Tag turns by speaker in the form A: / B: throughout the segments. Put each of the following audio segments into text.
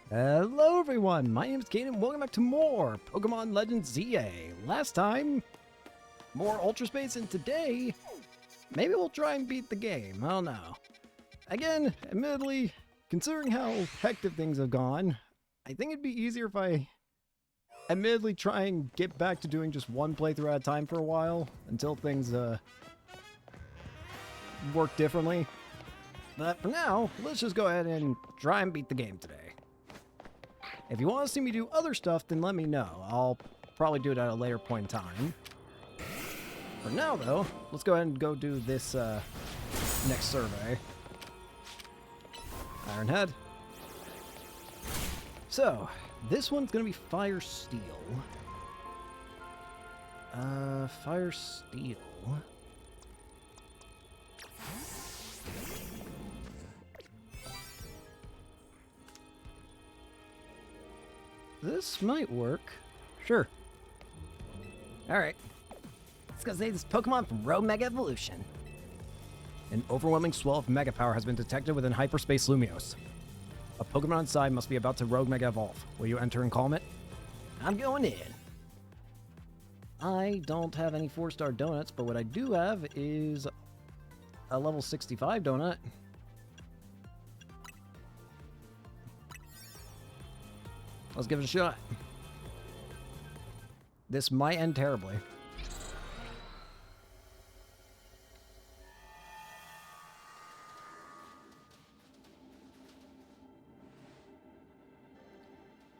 A: Hello everyone, my name is Cadens. Welcome back to more Pokemon Legends ZA. Last time, more Ultra Space, and today, maybe we'll try and beat the game. I don't know. Again, admittedly, considering how hectic things have gone, I think it'd be easier if I admittedly try and get back to doing just one playthrough at a time for a while, until things work differently. But for now, let's just go ahead and try and beat the game today. If you want to see me do other stuff, then let me know. I'll probably do it at a later point in time. For now, though, let's go ahead and go do this next survey. Ironhead. So, this one's going to be Fire Steel. Fire Steel. This might work. Sure. Alright. Let's go save this Pokemon from Rogue Mega Evolution. An overwhelming swell of Mega Power has been detected within Hyperspace Lumiose. A Pokemon inside must be about to Rogue Mega Evolve. Will you enter and calm it? I'm going in. I don't have any 4-star donuts, but what I do have is a level 65 donut. Let's give it a shot. This might end terribly.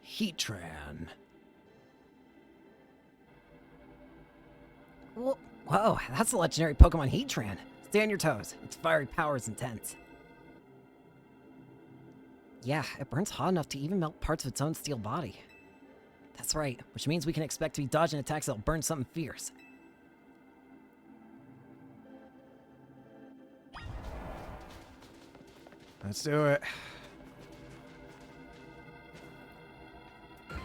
A: Heatran. Whoa, that's a legendary Pokemon Heatran. Stay on your toes. Its fiery power is intense. Yeah, it burns hot enough to even melt parts of its own steel body. That's right, which means we can expect to be dodging attacks that'll burn something fierce. Let's do it. The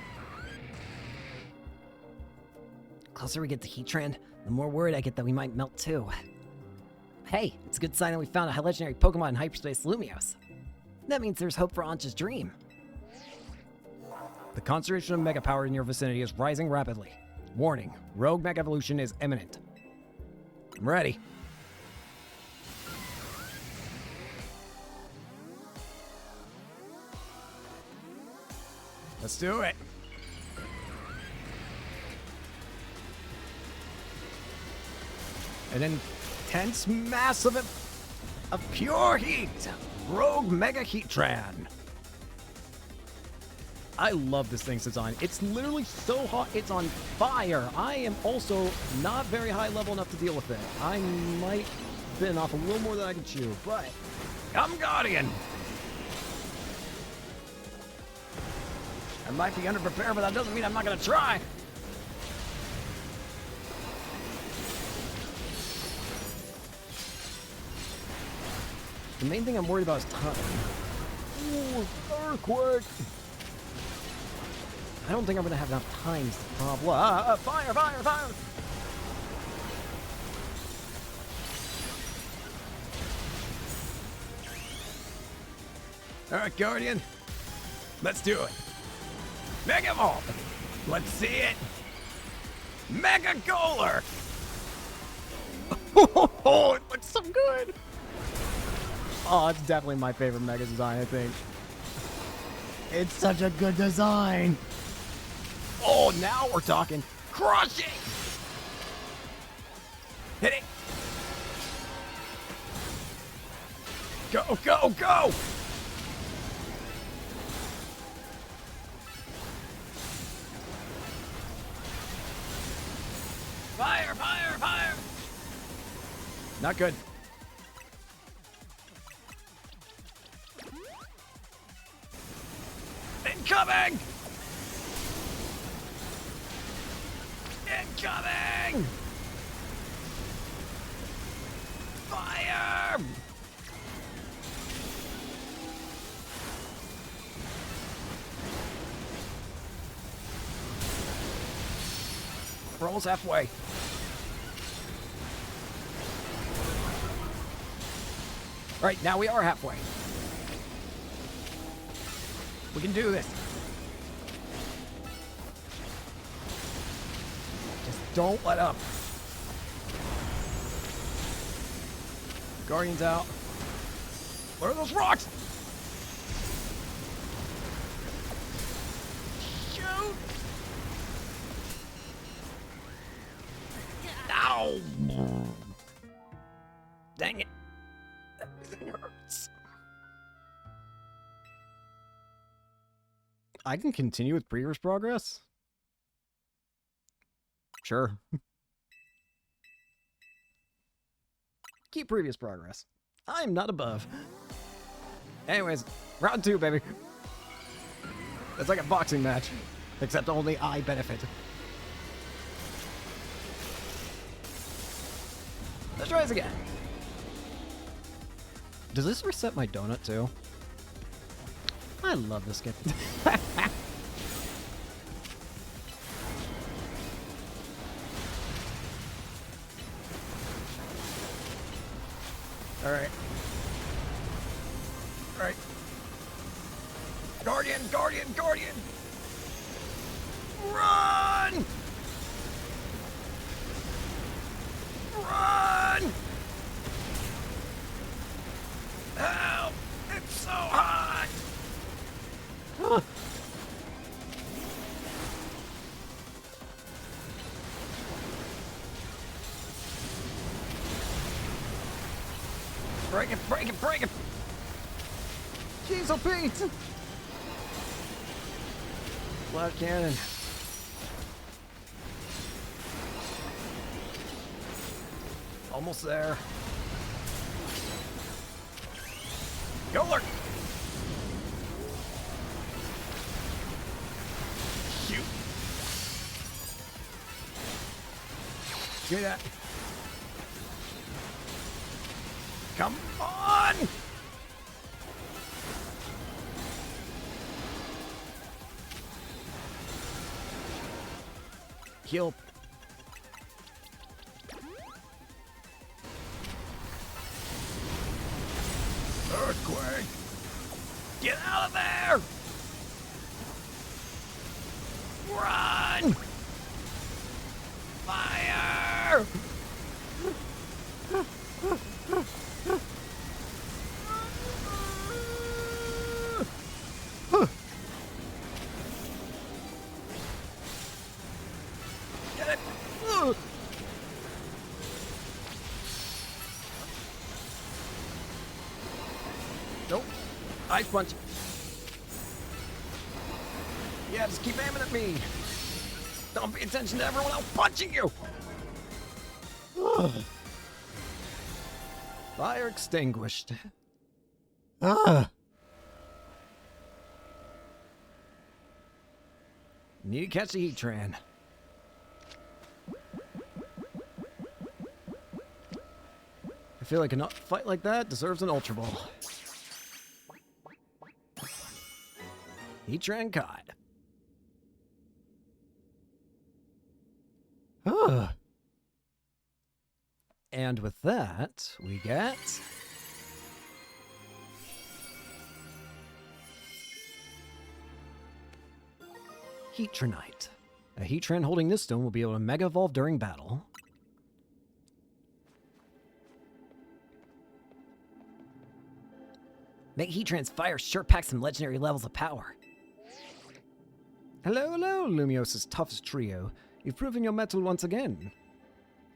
A: closer we get to Heatran, the more worried I get that we might melt too. Hey, it's a good sign that we found a legendary Pokemon in Hyperspace Lumiose. That means there's hope for Ancha's dream. The concentration of Mega Power in your vicinity is rising rapidly. Warning, Rogue Mega Evolution is imminent. I'm ready. Let's do it. An intense mass of pure heat. Rogue Mega Heatran. I love this thing's design. It's literally so hot, it's on fire. I am also not very high level enough to deal with it. I might bin off a little more than I can chew, but I'm Guardian. I might be underprepared, but that doesn't mean I'm not gonna try. The main thing I'm worried about is time. Ooh, earthquake! I don't think I'm gonna have enough time is the problem. Fire, fire, fire! Alright, Guardian. Let's do it. Mega Evolve! Let's see it! Mega Goler! Oh, it looks so good! Oh, it's definitely my favorite Mega design, I think. It's such a good design. Oh, now we're talking. Crushing! Hit it! Go, go, go! Fire, fire, fire! Not good. Incoming! Incoming! Fire! We're almost halfway. Right, now we are halfway. We can do this. Just don't let up. Guardian's out. What are those rocks? Shoot! Ow! Dang it. Everything hurts. I can continue with previous progress? Sure. Keep previous progress. I'm not above. Anyways, round 2, baby. It's like a boxing match, except only I benefit. Let's try this again. Does this reset my donut too? I love this game. Alright. Alright. Guardian, Guardian, Guardian! Run! Run! Help! It's so hot! Break it, break it, break it! Diesel Pete! Flat cannon. Almost there. Yoler! Shoot! Give me that. Come on! Kill. Earthquake! Get out of there! Run! Fire! Get it! Nope. Ice punch. Yeah, just keep aiming at me. Don't pay attention to everyone else punching you. Fire extinguished. Need to catch the Heatran. I feel like a fight like that deserves an Ultra Ball. Heatran caught. And with that, we get... Heatranite. A Heatran holding this stone will be able to Mega Evolve during battle. Make Heatran's fire sure pack some legendary levels of power. Hello, hello, Lumios's toughest trio. You've proven your mettle once again.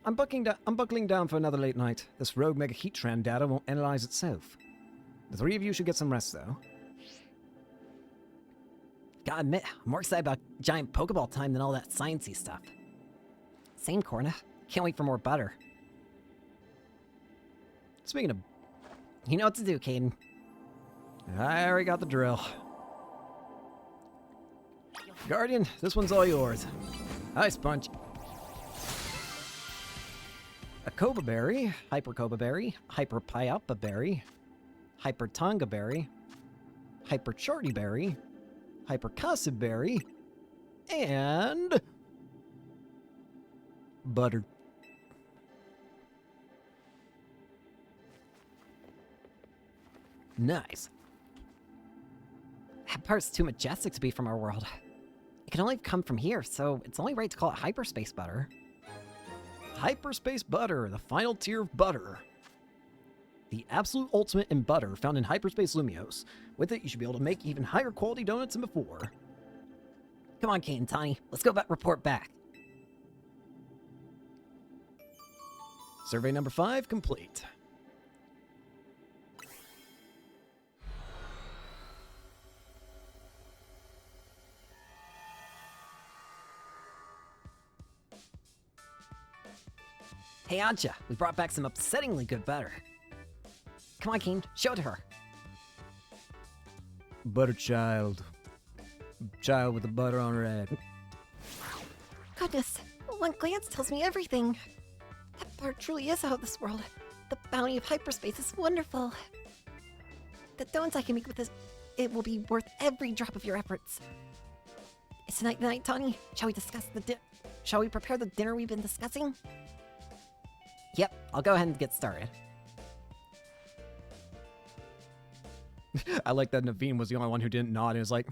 A: I'm buckling down for another late night. This rogue Mega Heatran data won't analyze itself. The three of you should get some rest, though. Gotta admit, I'm more excited about giant Pokeball time than all that sciencey stuff. Same, Corna. Can't wait for more butter. Speaking of... You know what to do, Caden. I already got the drill. Guardian, this one's all yours. Ice Punch. A Koba Berry, Hyper Koba Berry, Hyper Pyapa Berry, Hyper Tonga Berry, Hyper Charty Berry, Hyper Kasib Berry, and... butter. Nice.
B: That part's too majestic to be from our world. It can only come from here, so it's only right to call it hyperspace butter.
A: Hyperspace butter, the final tier of butter. The absolute ultimate in butter found in Hyperspace Lumiose. With it, you should be able to make even higher quality donuts than before.
B: Come on, Kate and Tawny, let's go report back.
A: Survey number 5 complete.
B: Hey, Anja, we brought back some upsettingly good butter. Come on, Keen, show it to her.
A: Butter child. Child with the butter on her head.
B: Goodness, one glance tells me everything. That butter truly is out of this world. The bounty of hyperspace is wonderful. The donuts I can make with this, it will be worth every drop of your efforts. It's tonight, Tawny. Shall we discuss Shall we prepare the dinner we've been discussing? Yep, I'll go ahead and get started.
A: I like that Naveen was the only one who didn't nod and was like,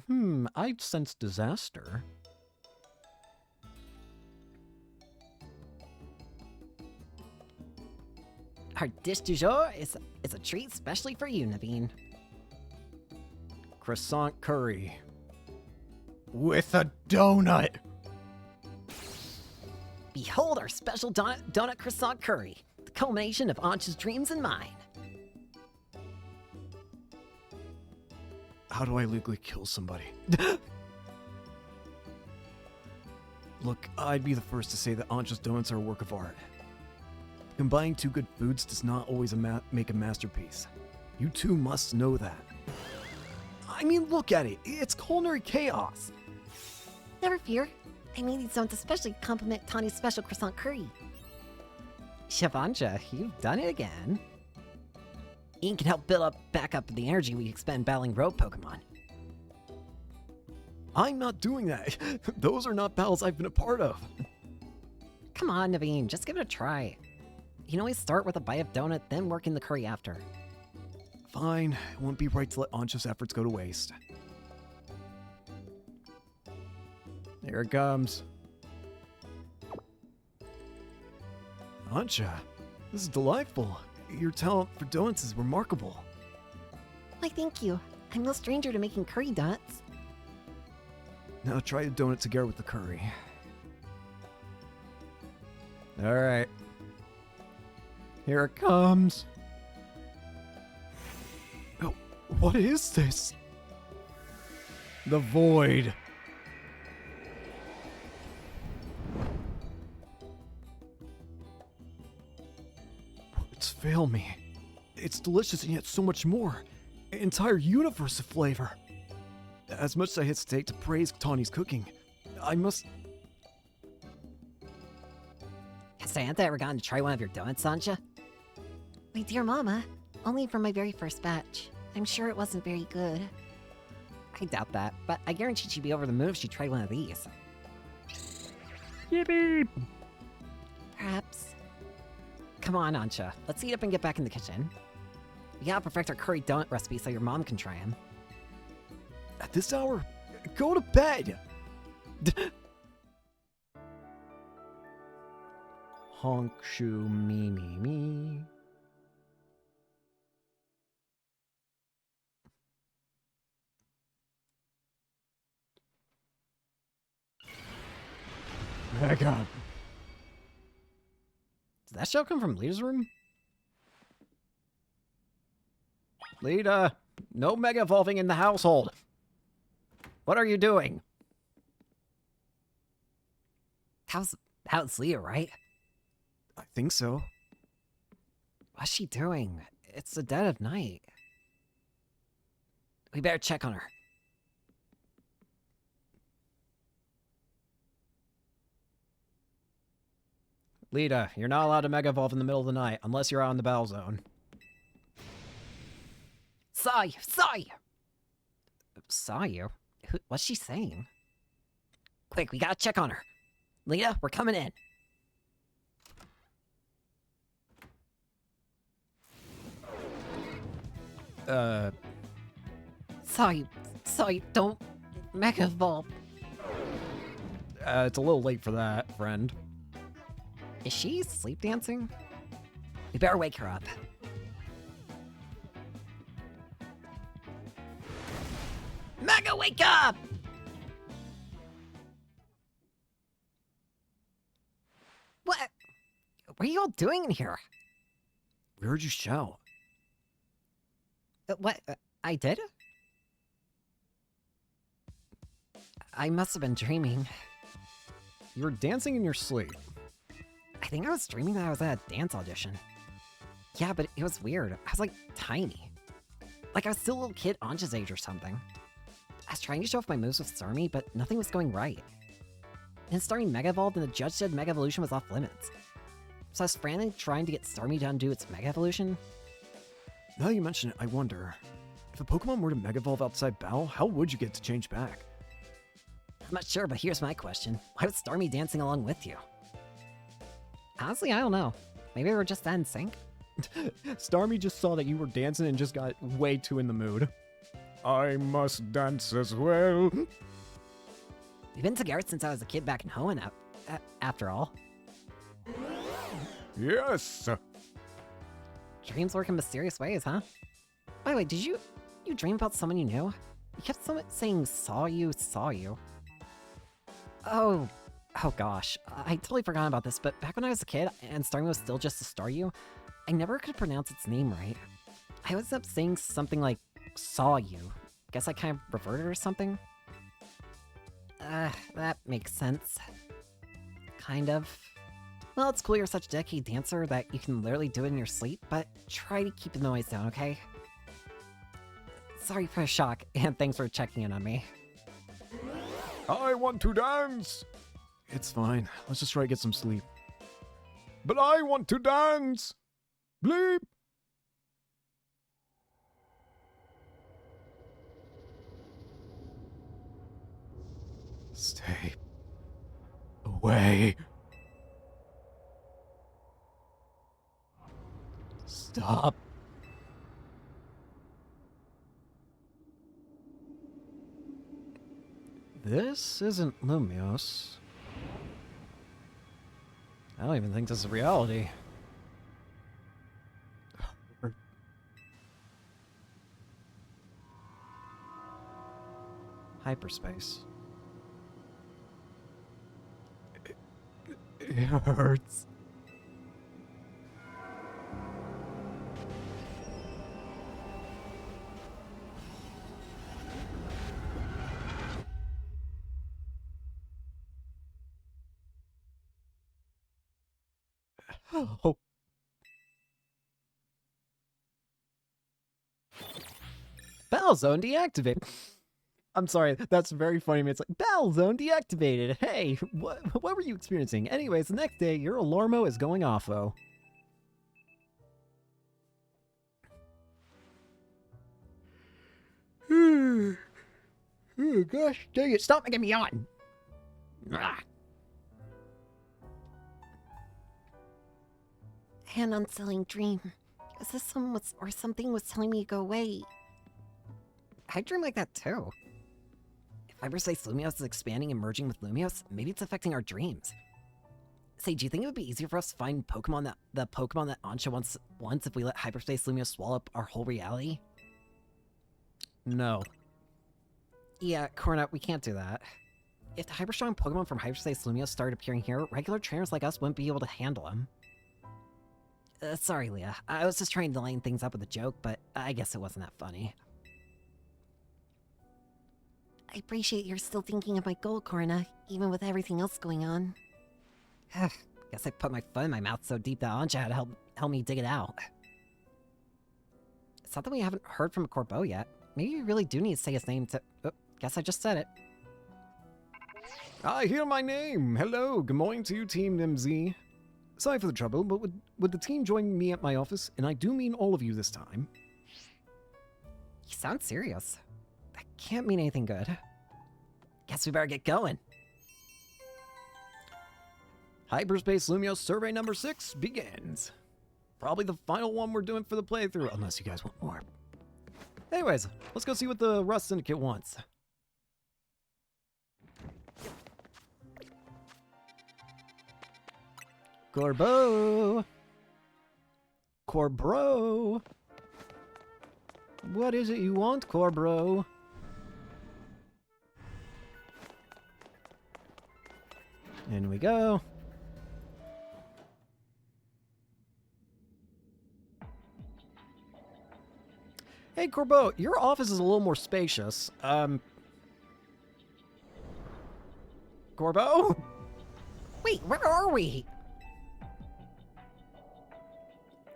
A: I sense disaster.
B: Our dish du jour is a treat especially for you, Naveen.
A: Croissant curry. With a donut!
B: Behold our special donut croissant curry, the culmination of Ancha's dreams and mine.
A: How do I legally kill somebody? Look, I'd be the first to say that Ancha's donuts are a work of art. Combining two good foods does not always make a masterpiece. You two must know that. I mean, look at it. It's culinary chaos.
B: Never fear. I made these donuts especially to compliment Tawny's special croissant curry. Chef Anja, you've done it again. Ian can help back up the energy we expend battling road Pokémon.
A: I'm not doing that. Those are not battles I've been a part of.
B: Come on, Naveen, just give it a try. You can always start with a bite of donut, then work in the curry after.
A: Fine, it won't be right to let Ancha's efforts go to waste. Here it comes. Ancha, this is delightful. Your talent for donuts is remarkable.
B: Why, thank you. I'm no stranger to making curry donuts.
A: Now try the donut together with the curry. Alright. Here it comes. Oh, what is this? The void. Words fail me. It's delicious and yet so much more. An entire universe of flavor. As much as I hesitate to praise Tawny's cooking, I must...
B: Has Diantha ever gotten to try one of your donuts, Sancha? My dear Mama, only from my very first batch. I'm sure it wasn't very good. I doubt that, but I guarantee she'd be over the moon if she tried one of these.
A: Yippee!
B: Perhaps. Come on, Ancha. Let's eat up and get back in the kitchen. We gotta perfect our curry donut recipe so your mom can try them.
A: At this hour? Go to bed! Honk shoo me me me. My God.
B: Did that show come from Lita's room?
A: Lita, no mega evolving in the household. What are you doing?
B: How's Lita, right?
A: I think so.
B: What's she doing? It's the dead of night. We better check on her.
A: Lita, you're not allowed to mega evolve in the middle of the night unless you're out in the battle zone.
B: Saw you! Saw you? What's she saying? Quick, we gotta check on her. Lita, we're coming in. Saw you. Sorry, don't Mega Evolve.
A: It's a little late for that, friend.
B: Is she sleep dancing? We better wake her up. Mega, wake up! What? What are you all doing in here?
A: We heard you shout.
B: What? I did? I must have been dreaming.
A: You were dancing in your sleep.
B: I think I was dreaming that I was at a dance audition. Yeah, but it was weird. I was like tiny. Like I was still a little kid Anja's age or something. I was trying to show off my moves with Starmie, but nothing was going right. And Starmie Mega Evolved and the judge said Mega Evolution was off limits. So I was frantically trying to get Starmie to undo its Mega Evolution.
A: Now you mention it, I wonder, if a Pokemon were to Mega Evolve outside battle, how would you get to change back?
B: I'm not sure, but here's my question. Why was Starmie dancing along with you? Honestly, I don't know. Maybe we were just that in sync?
A: Starmie just saw that you were dancing and just got way too in the mood. I must dance as well.
B: We've been together since I was a kid back in Hoenn, after all.
A: Yes!
B: Dreams work in mysterious ways, huh? By the way, did you dream about someone you knew? You kept saying saw you. Oh gosh. I totally forgot about this, but back when I was a kid and Starmie was still just a Staryu, I never could pronounce its name right. I always ended up saying something like saw you. Guess I kind of reverted or something? That makes sense. Kind of. Well, it's cool you're such a dedicated dancer that you can literally do it in your sleep, but try to keep the noise down, okay? Sorry for the shock, and thanks for checking in on me.
A: I want to dance! It's fine. Let's just try to get some sleep. But I want to dance! Bleep! Stay away. Stop. This isn't Lumios. I don't even think this is reality. Hyperspace. It hurts. Oh. Battle zone deactivated. I'm sorry, that's very funny. It's like, battle zone deactivated. Hey, what were you experiencing? Anyways, the next day, your alarmo is going off-o. Oh, gosh, dang it. Stop making me yawn.
B: An unsettling dream. As if someone was, or something was telling me to go away. I dream like that too. If Hyperspace Lumios is expanding and merging with Lumios, maybe it's affecting our dreams. Say, do you think it would be easier for us to find Pokemon the Pokemon that Ansha wants if we let Hyperspace Lumios swallow up our whole reality? No. Yeah, Cornet, we can't do that. If the hyper-strong Pokemon from Hyperspace Lumios started appearing here, regular trainers like us wouldn't be able to handle them. Sorry, Leah. I was just trying to line things up with a joke, but I guess it wasn't that funny. I appreciate you're still thinking of my goal, Corna, even with everything else going on. Guess I put my foot in my mouth so deep that Anja had to help me dig it out. It's not that we haven't heard from Corbeau yet. Maybe we really do need to say his name to... Oh, guess I just said it. I hear my name! Hello, good morning to you, Team MZ. Sorry for the trouble, but would the team join me at my office? And I do mean all of you this time. You sound serious. That can't mean anything good. Guess we better get going. Hyperspace Lumios survey number 6 begins. Probably the final one we're doing for the playthrough, unless you guys want more.
A: Anyways, let's go see what the Rust Syndicate wants. Corbo! Corbro! What is it you want, Corbro? In we go. Hey, Corbo, your office is a little more spacious. Corbo?
B: Wait, where are we?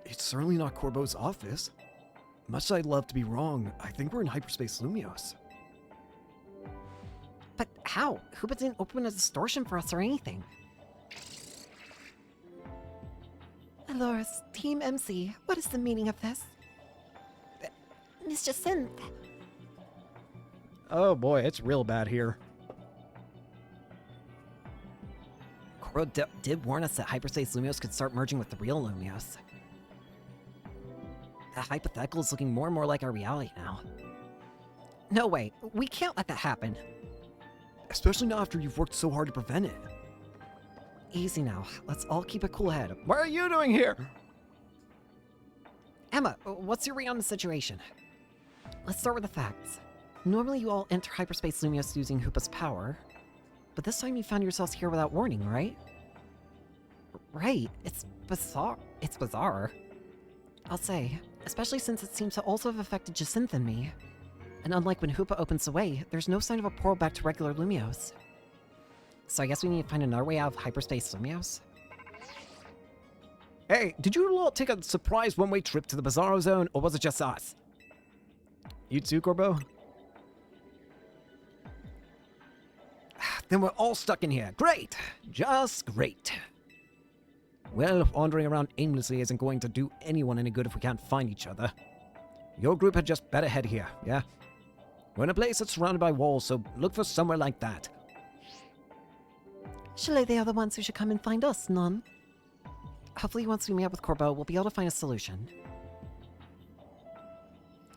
A: It's certainly not Corbo's office. Much as I'd love to be wrong, I think we're in hyperspace Lumios.
B: But how? Hoopa didn't open a distortion for us or anything. Aloris, Team MC, what is the meaning of this? Miss Jacinth.
A: Oh boy, it's real bad here.
B: Corbo did warn us that hyperspace Lumios could start merging with the real Lumios. The hypothetical is looking more and more like our reality now. No way, we can't let that happen.
A: Especially not after you've worked so hard to prevent it.
B: Easy now, let's all keep a cool head.
A: What are you doing here?
B: Emma, what's your read on the situation? Let's start with the facts. Normally you all enter hyperspace Lumios using Hoopa's power, but this time you found yourselves here without warning, right? Right, it's bizarre. It's bizarre. I'll say, especially since it seems to also have affected Jacinth and me. And unlike when Hoopa opens the way, there's no sign of a portal back to regular Lumios. So I guess we need to find another way out of hyperspace Lumios?
A: Hey, did you lot take a surprise one-way trip to the Bizarro Zone, or was it just us? You too, Corbo? Then we're all stuck in here. Great! Just great. Well, wandering around aimlessly isn't going to do anyone any good if we can't find each other. Your group had just better head here, yeah? We're in a place that's surrounded by walls, so look for somewhere like that.
B: Surely they are the ones who should come and find us, none. Hopefully once we meet up with Corbo, we'll be able to find a solution.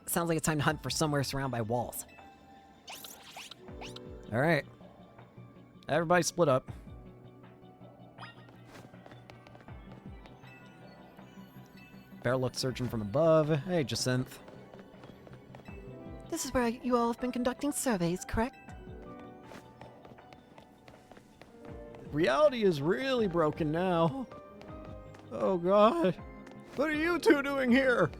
B: Sounds like it's time to hunt for somewhere surrounded by walls.
A: Alright. Everybody split up. Bear looked searching from above. Hey, Jacinth.
B: This is where you all have been conducting surveys, correct?
A: Reality is really broken now. Oh god. What are you two doing here?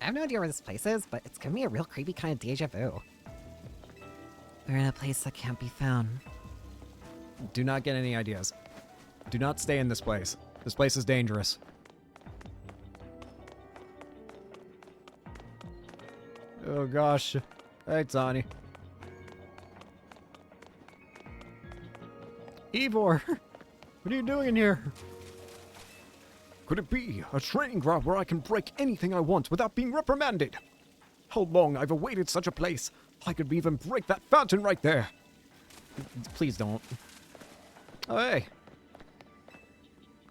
B: I have no idea where this place is, but it's giving me a real creepy kind of deja vu. We're in a place that can't be found.
A: Do not get any ideas. Do not stay in this place. This place is dangerous. Oh gosh. Hey, Tani. Ivor! What are you doing in here? Could it be a training ground where I can break anything I want without being reprimanded? How long I've awaited such a place. I could even break that fountain right there. Please don't. Oh, hey.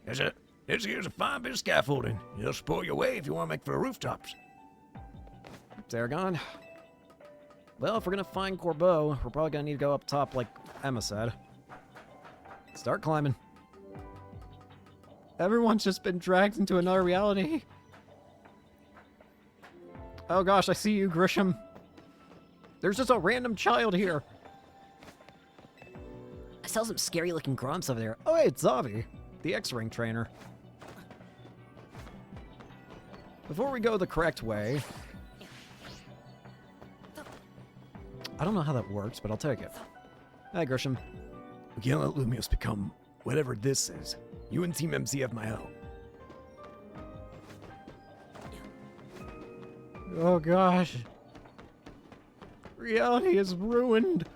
C: This here's a fine bit of scaffolding. It'll spoil your way if you want to make for the rooftops.
A: Aragon. Well, if we're gonna find Corbo, we're probably gonna need to go up top like Emma said. Start climbing. Everyone's just been dragged into another reality. Oh gosh, I see you, Grisham. There's just a random child here.
B: I saw some scary looking grumps over there.
A: Oh hey, it's Zavi, the X-Ring trainer. Before we go the correct way... I don't know how that works, but I'll take it. Hi, Grisham.
C: We can't let Lumios become whatever this is. You and Team MC have my help.
A: Oh gosh. Reality is ruined.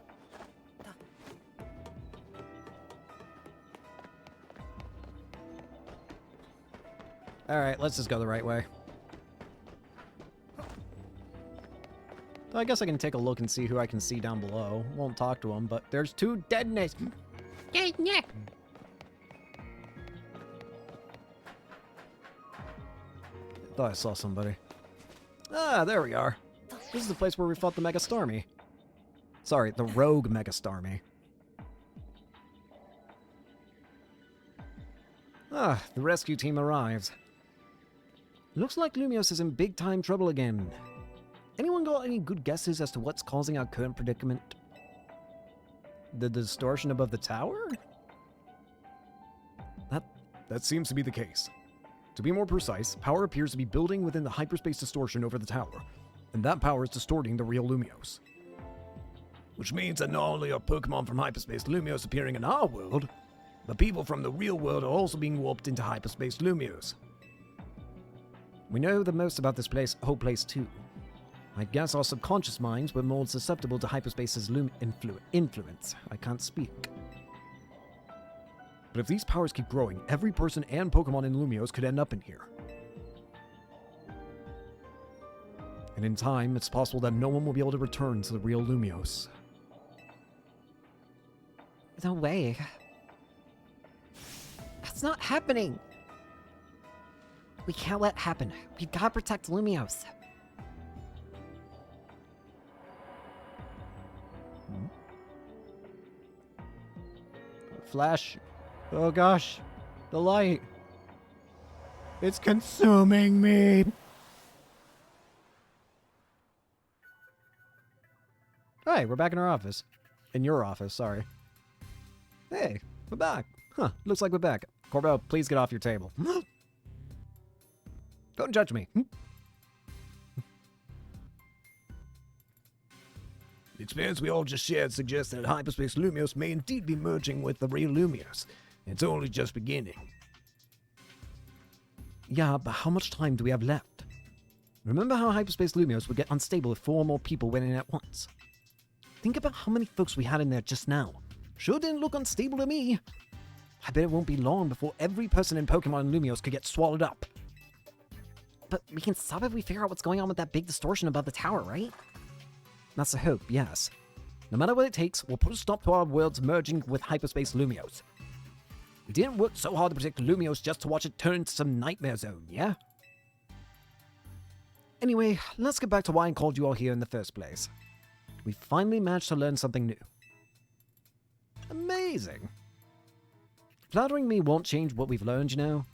A: Alright, let's just go the right way. I guess I can take a look and see who I can see down below. Won't talk to them, but there's two deadness.
B: Yeah.
A: Thought I saw somebody. Ah, there we are. This is the place where we fought the Mega Starmie. Sorry, the rogue Mega Starmie. Ah, the rescue team arrives. Looks like Lumios is in big time trouble again. Anyone got any good guesses as to what's causing our current predicament? The distortion above the tower?
C: That seems to be the case. To be more precise, power appears to be building within the hyperspace distortion over the tower, and that power is distorting the real Lumios. Which means that not only are Pokemon from hyperspace Lumios appearing in our world, but people from the real world are also being warped into hyperspace Lumios.
A: We know the most about this whole place too. I guess our subconscious minds were more susceptible to hyperspace's influence. I can't speak.
C: But if these powers keep growing, every person and Pokemon in Lumios could end up in here. And in time, it's possible that no one will be able to return to the real Lumios.
B: No way. That's not happening. We can't let it happen. We've got to protect Lumios.
A: Flash. Oh gosh. The light. It's consuming me. Hey, we're back in our office. In your office, sorry. Hey, we're back. Huh, looks like we're back. Corbo, please get off your table. Don't judge me.
C: The experience we all just shared suggests that hyperspace Lumios may indeed be merging with the real Lumios. It's only just beginning.
A: Yeah, but how much time do we have left? Remember how hyperspace Lumios would get unstable if 4 more people went in at once? Think about how many folks we had in there just now. Sure didn't look unstable to me. I bet it won't be long before every person in Pokemon and Lumios could get swallowed up.
B: But we can stop if we figure out what's going on with that big distortion above the tower, right?
A: That's the hope, yes. No matter what it takes, we'll put a stop to our worlds merging with hyperspace Lumios. We didn't work so hard to protect Lumios just to watch it turn into some nightmare zone, yeah? Anyway, let's get back to why I called you all here in the first place. We finally managed to learn something new. Amazing. Flattering me won't change what we've learned, you know?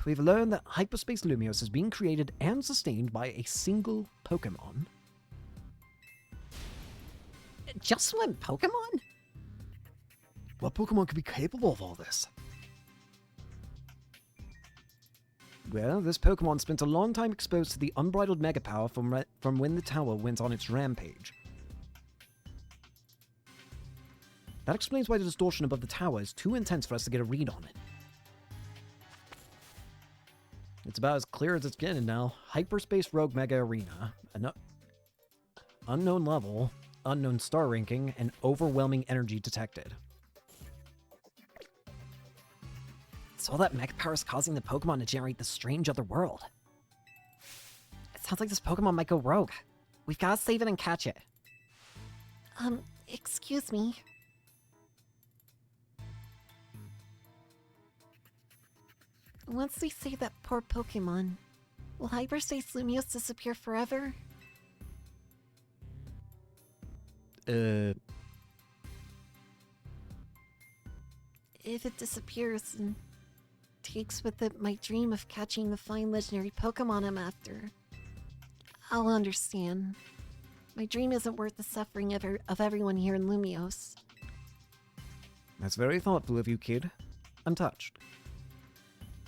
A: We've learned that hyperspace Lumios is being created and sustained by a single Pokémon.
B: Just one Pokemon?
C: What Pokemon could be capable of all this?
A: Well, this Pokemon spent a long time exposed to the unbridled mega power from when the tower went on its rampage. That explains why the distortion above the tower is too intense for us to get a read on it. It's about as clear as it's getting now. Hyperspace Rogue Mega Arena. Unknown level, unknown star ranking, and overwhelming energy detected.
B: So all that mega power is causing the Pokemon to generate this strange other world. It sounds like this Pokemon might go rogue. We've got to save it and catch it. Excuse me. Once we save that poor Pokemon, will Hyperspace Lumios disappear forever? If it disappears and takes with it my dream of catching the fine legendary Pokemon I'm after, I'll understand. My dream isn't worth the suffering of everyone here in Lumios.
A: That's very thoughtful of you, kid. I'm touched.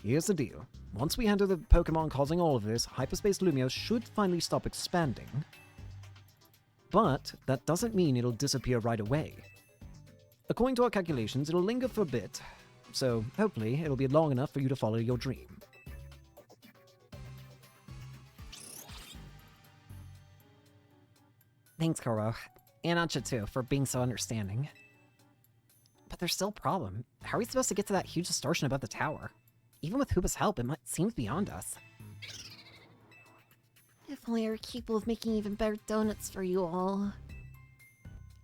A: Here's the deal. Once we handle the Pokemon causing all of this, Hyperspace Lumios should finally stop expanding. But that doesn't mean it'll disappear right away. According to our calculations, it'll linger for a bit, so hopefully it'll be long enough for you to follow your dream.
B: Thanks, Koro. And Ancha too, for being so understanding. But there's still a problem. How are we supposed to get to that huge distortion above the tower? Even with Hoopa's help, it seems beyond us. If only I were capable of making even better donuts for you all.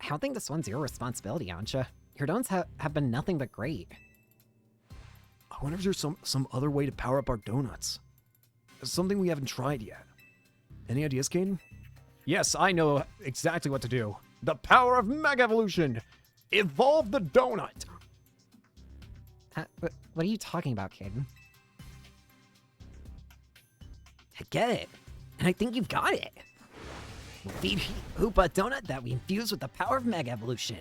B: I don't think this one's your responsibility, Ancha. Your donuts have been nothing but great.
C: I wonder if there's some other way to power up our donuts. Something we haven't tried yet. Any ideas, Caden? Yes, I know exactly what to do. The power of Mega Evolution! Evolve the donut!
A: What are you talking about, Caden? I get it. And I think you've got it. We'll feed Hoopa a donut that we infuse with the power of Mega Evolution.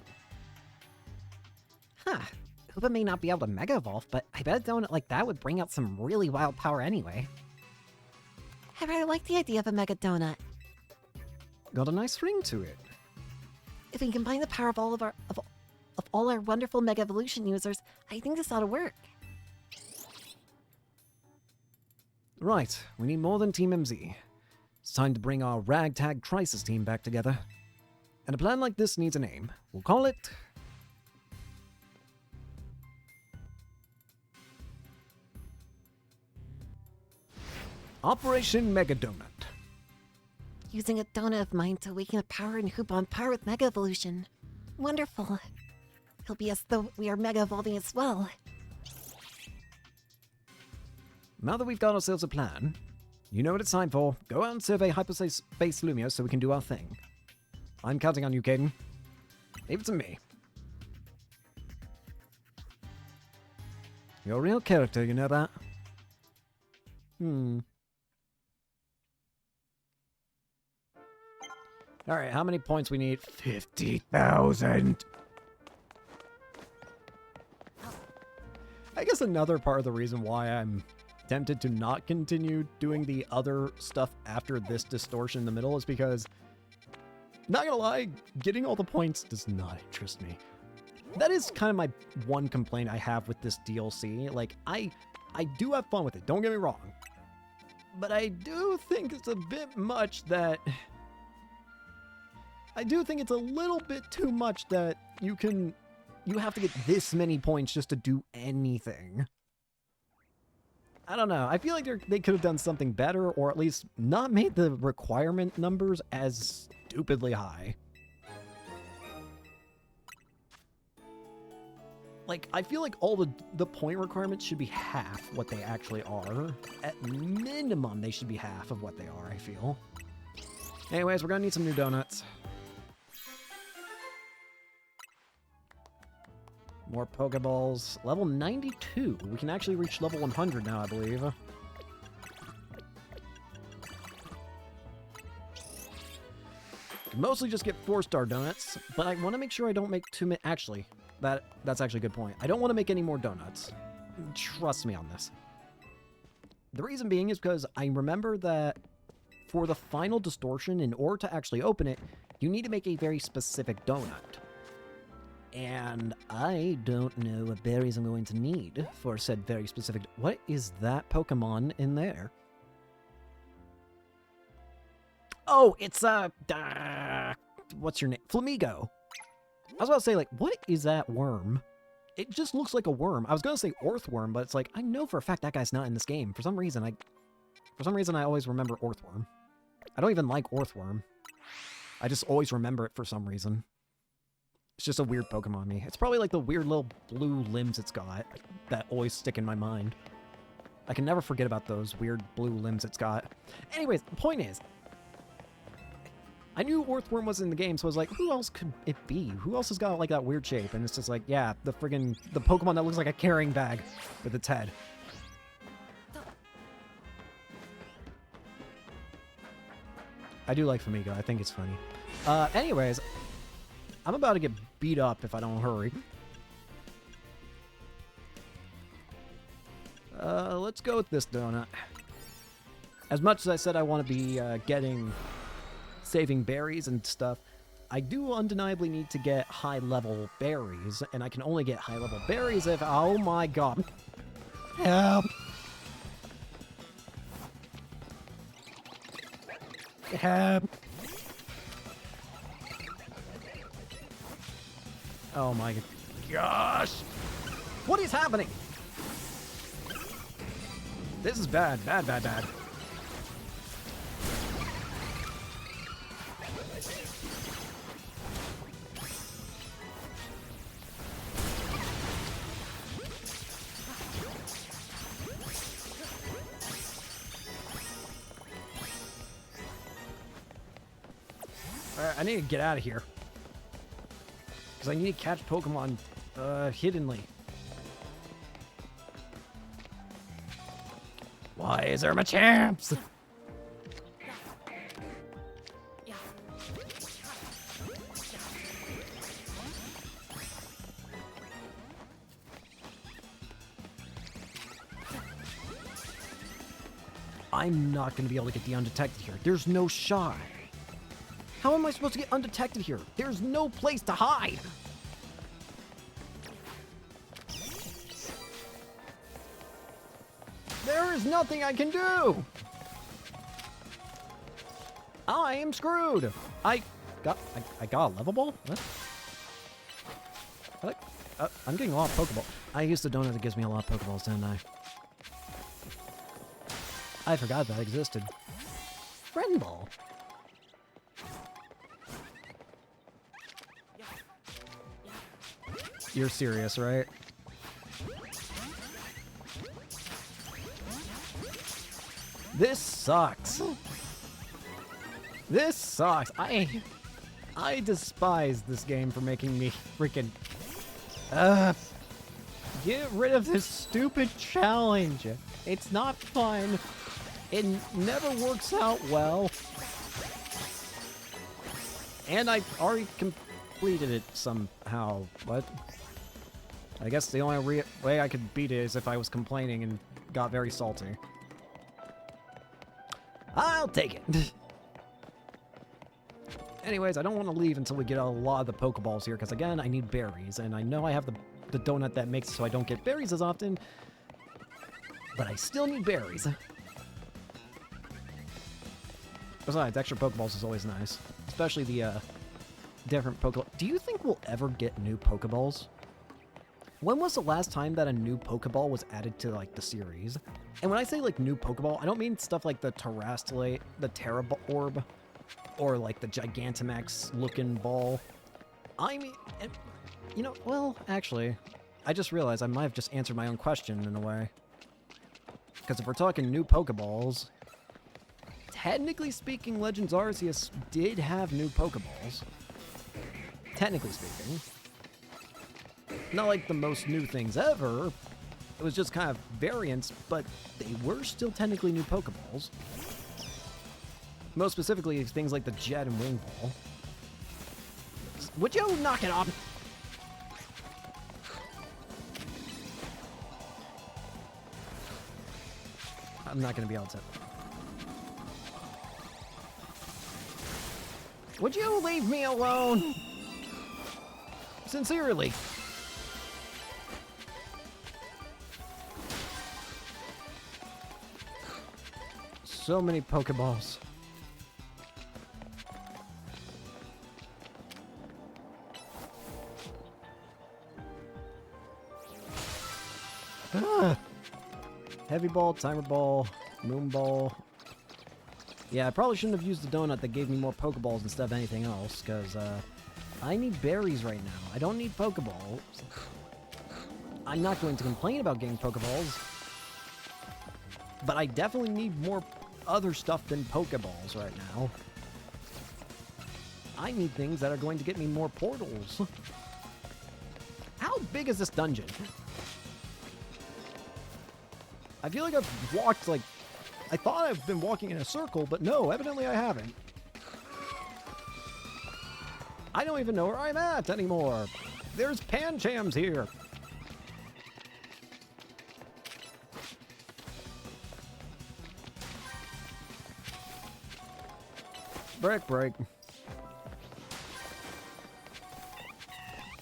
A: Huh. Hoopa may not be able to Mega Evolve, but I bet a donut like that would bring out some really wild power anyway.
B: I rather like the idea of a Mega Donut.
A: Got a nice ring to it.
B: If we combine the power of all our wonderful Mega Evolution users, I think this ought to work.
C: Right, we need more than Team MZ. It's time to bring our ragtag crisis team back together. And a plan like this needs a name. We'll call it... Operation Mega Donut.
B: Using a donut of mine to awaken the power in Hoopa on par with Mega Evolution. Wonderful. It'll be as though we are Mega Evolving as well.
C: Now that we've got ourselves a plan, you know what it's time for. Go out and survey hyperspace Lumia so we can do our thing. I'm counting on you, Caden. Leave it to me. You're a real character, you know that? Alright, how many points we need? 50,000! I guess another part of the reason why I'm tempted to not continue doing the other stuff after this distortion in the middle is because, not gonna lie, getting all the points does not interest me. That is kind of my one complaint I have with this DLC. Like, I do have fun with it, don't get me wrong. But I do think it's a bit much that... I do think it's a little bit too much that you have to get this many points just to do anything. I don't know. I feel like they could have done something better, or at least not made the requirement numbers as stupidly high. Like, I feel like all the point requirements should be half what they actually are. At minimum, they should be half of what they are, I feel. Anyways, we're gonna need some new donuts. More Pokeballs. Level 92. We can actually reach level 100 now, I believe. Mostly just get 4-star donuts, but I want to make sure I don't make too many. Actually, that's actually a good point. I don't want to make any more donuts. Trust me on this. The reason being is because I remember that for the final distortion, in order to actually open it, you need to make a very specific donut. And I don't know what berries I'm going to need for said very specific... What is that Pokemon in there? Oh, it's what's your name? Flamigo. I was about to say, like, what is that worm? It just looks like a worm. I was going to say Orthworm, but it's like, I know for a fact that guy's not in this game. For some reason, I always remember Orthworm. I don't even like Orthworm. I just always remember it for some reason. It's just a weird Pokemon to me. It's probably like the weird little blue limbs it's got that always stick in my mind. I can never forget about those weird blue limbs it's got. Anyways, the point is, I knew Orthworm was in the game, so I was like, who else could it be? Who else has got like that weird shape? And it's just like, yeah, the Pokemon that looks like a carrying bag with its head. I do like Flamigo. I think it's funny. Anyways, I'm about to get beat up if I don't hurry. Let's go with this donut. As much as I said I want to be saving berries and stuff, I do undeniably need to get high-level berries, and I can only get high-level berries if... Oh my god. Help! Help! Oh my gosh! What is happening? This is bad, bad, bad, bad.
A: I need to get out of here. Because I need to catch Pokemon, hiddenly. Why is there Machamps? I'm not going to be able to get the undetected here. There's no shot. How am I supposed to get undetected here? There's no place to hide. There is nothing I can do. I am screwed. I got a level ball? What? I'm getting a lot of Pokeball. I used the donut that gives me a lot of Pokeballs, didn't I? I forgot that existed. Friend ball. You're serious, right? This sucks. This sucks. I despise this game for making me freaking get rid of this stupid challenge. It's not fun. It never works out well. And I already completed it somehow. What? I guess the only way I could beat it is if I was complaining and got very salty. I'll take it. Anyways, I don't want to leave until we get a lot of the Pokeballs here, because again, I need berries, and I know I have the donut that makes it so I don't get berries as often, but I still need berries. Besides, extra Pokeballs is always nice. Especially the different Pokeballs. Do you think we'll ever get new Pokeballs? When was the last time that a new Pokeball was added to, like, the series? And when I say, like, new Pokeball, I don't mean stuff like the Terrastallate, the Terraborb, or, like, the Gigantamax-looking ball. I mean, you know, well, actually, I just realized I might have just answered my own question in a way. Because if we're talking new Pokeballs, technically speaking, Legends Arceus did have new Pokeballs. Technically speaking. Not like the most new things ever. It was just kind of variants, but they were still technically new Pokeballs. Most specifically, things like the Jet and Wing Ball. Would you knock it off? I'm not going to be able to. Would you leave me alone? Sincerely. So many Pokeballs. Heavy Ball, Timer Ball, Moon Ball. Yeah, I probably shouldn't have used the donut that gave me more Pokeballs instead of anything else, because I need berries right now. I don't need Pokeballs. I'm not going to complain about getting Pokeballs, but I definitely need more other stuff than Pokeballs right now. I need things that are going to get me more portals. How big is this dungeon? I feel like I've walked, like, I thought I've been walking in a circle, but no, evidently I haven't. I don't even know where I'm at anymore. There's Panchams here. Break.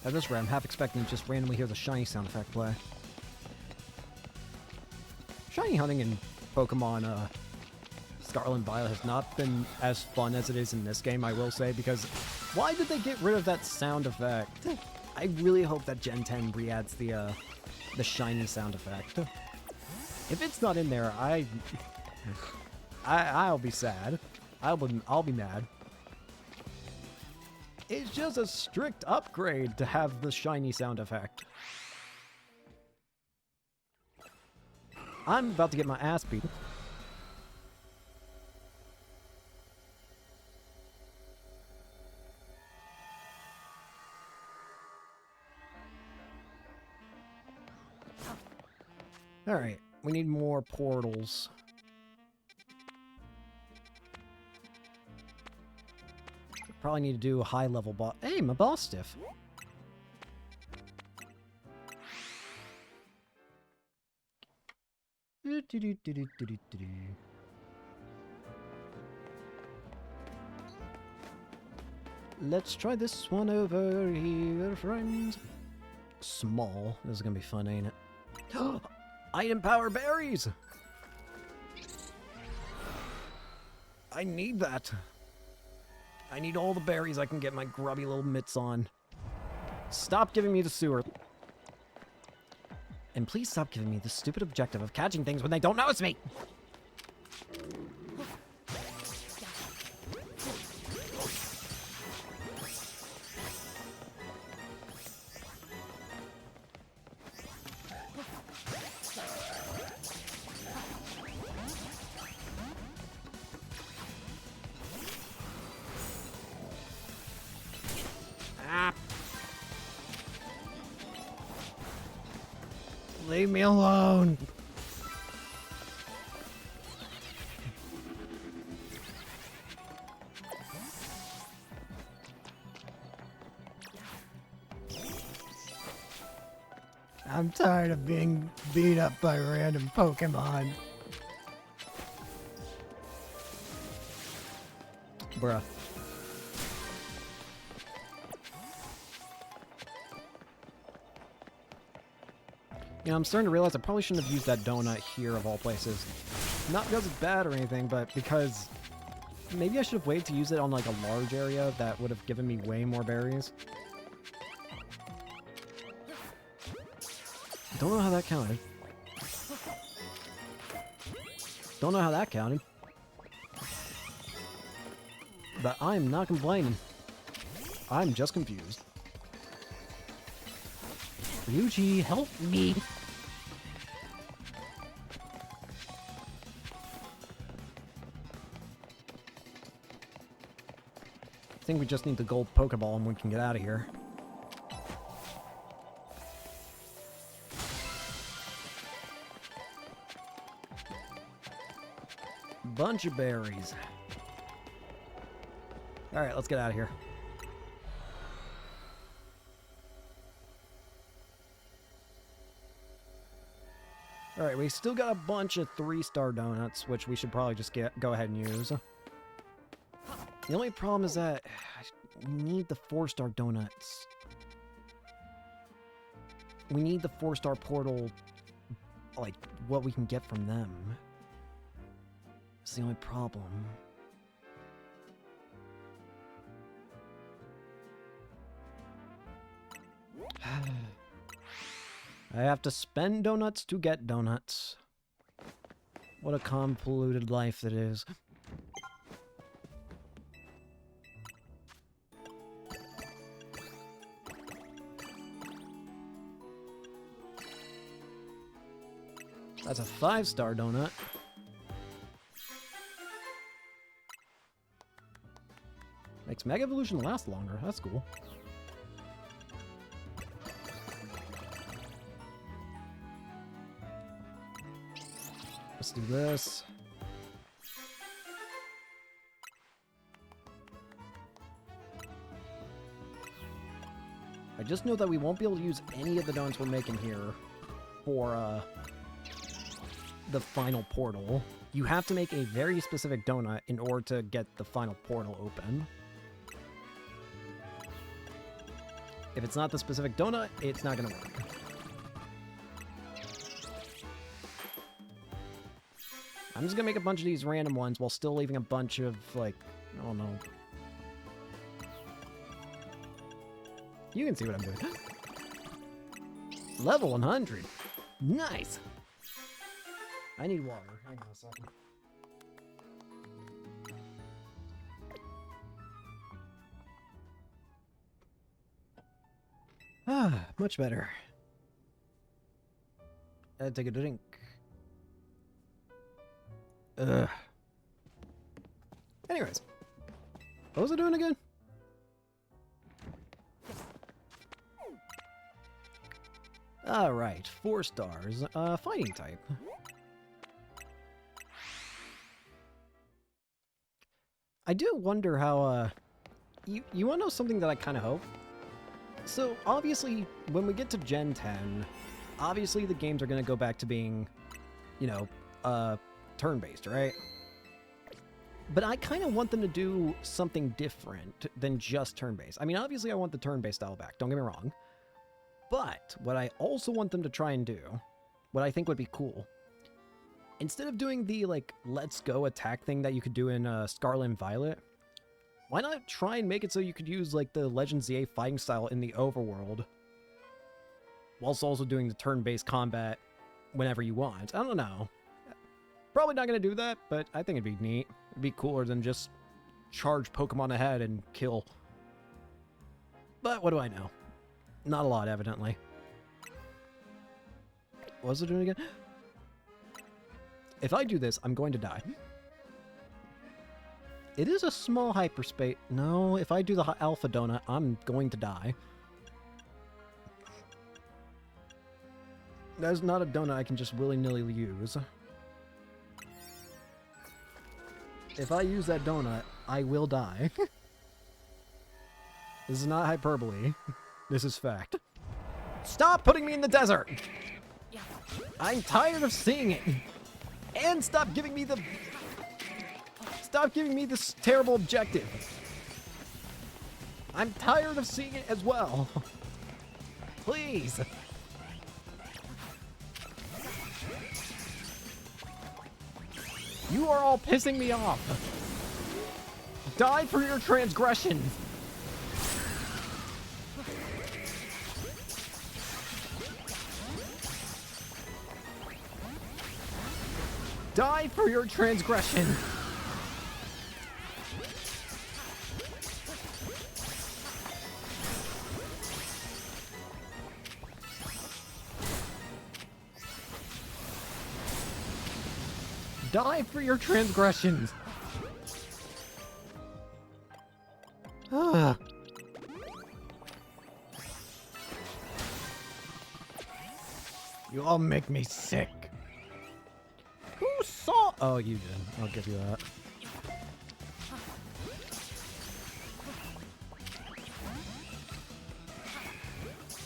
A: At this rate, I'm half expecting to just randomly hear the shiny sound effect play. Shiny hunting in Pokemon Scarlet and Violet has not been as fun as it is in this game, I will say, because why did they get rid of that sound effect? I really hope that Gen 10 re-adds the shiny sound effect. If it's not in there, I'll be sad. I'll be mad. It's just a strict upgrade to have the shiny sound effect. I'm about to get my ass beat. I Alright, we need more portals. Probably need to do a high-level boss. Hey, my boss stiff. Let's try this one over here, friends. Small. This is gonna be fun, ain't it? Item power berries! I need that. I need all the berries I can get my grubby little mitts on. Stop giving me the sewer. And please stop giving me the stupid objective of catching things when they don't notice me! Leave me alone! I'm tired of being beat up by random Pokémon. Bruh. You know, I'm starting to realize I probably shouldn't have used that donut here of all places. Not because it's bad or anything, but because maybe I should have waited to use it on like a large area that would have given me way more berries. Don't know how that counted. Don't know how that counted. But I'm not complaining. I'm just confused. Ryuji, help me! I think we just need the gold Pokeball and we can get out of here. Bunch of berries. Alright, let's get out of here. Alright, we still got a bunch of 3-star donuts, which we should probably just go ahead and use. The only problem is that we need the 4-star donuts. We need the 4-star portal, like, what we can get from them. It's the only problem. I have to spend donuts to get donuts. What a convoluted life it is. That's a 5-star donut. Makes Mega Evolution last longer. That's cool. Let's do this. I just know that we won't be able to use any of the donuts we're making here for the final portal. You have to make a very specific donut in order to get the final portal open. If it's not the specific donut, it's not gonna work. I'm just gonna make a bunch of these random ones while still leaving a bunch of, like, I don't know. You can see what I'm doing. Level 100. Nice. I need water. Hang on a second. Ah, much better. Take a drink. Ugh. Anyways. What was I doing again? Alright, 4 stars. Fighting type. I do wonder how, you wanna know something that I kinda hope? So, obviously, when we get to Gen 10, obviously the games are gonna go back to being, you know, turn-based, right? But I kinda want them to do something different than just turn-based. I mean, obviously I want the turn-based style back, don't get me wrong. But what I also want them to try and do, what I think would be cool, instead of doing the, like, let's go attack thing that you could do in Scarlet and Violet, why not try and make it so you could use, like, the Legend ZA fighting style in the overworld, whilst also doing the turn-based combat whenever you want? I don't know. Probably not going to do that, but I think it'd be neat. It'd be cooler than just charge Pokemon ahead and kill. But what do I know? Not a lot, evidently. What was it doing again? If I do this, I'm going to die. It is a small hyperspace. No, if I do the Alpha Donut, I'm going to die. That's not a donut I can just willy-nilly use. If I use that donut, I will die. This is not hyperbole. This is fact. Stop putting me in the desert! I'm tired of seeing it! And stop giving me the... Stop giving me this terrible objective! I'm tired of seeing it as well! Please! You are all pissing me off! Die for your transgressions! Die for your transgression! Die for your transgressions! Ugh. You all make me sick. Who saw? Oh, you did. I'll give you that.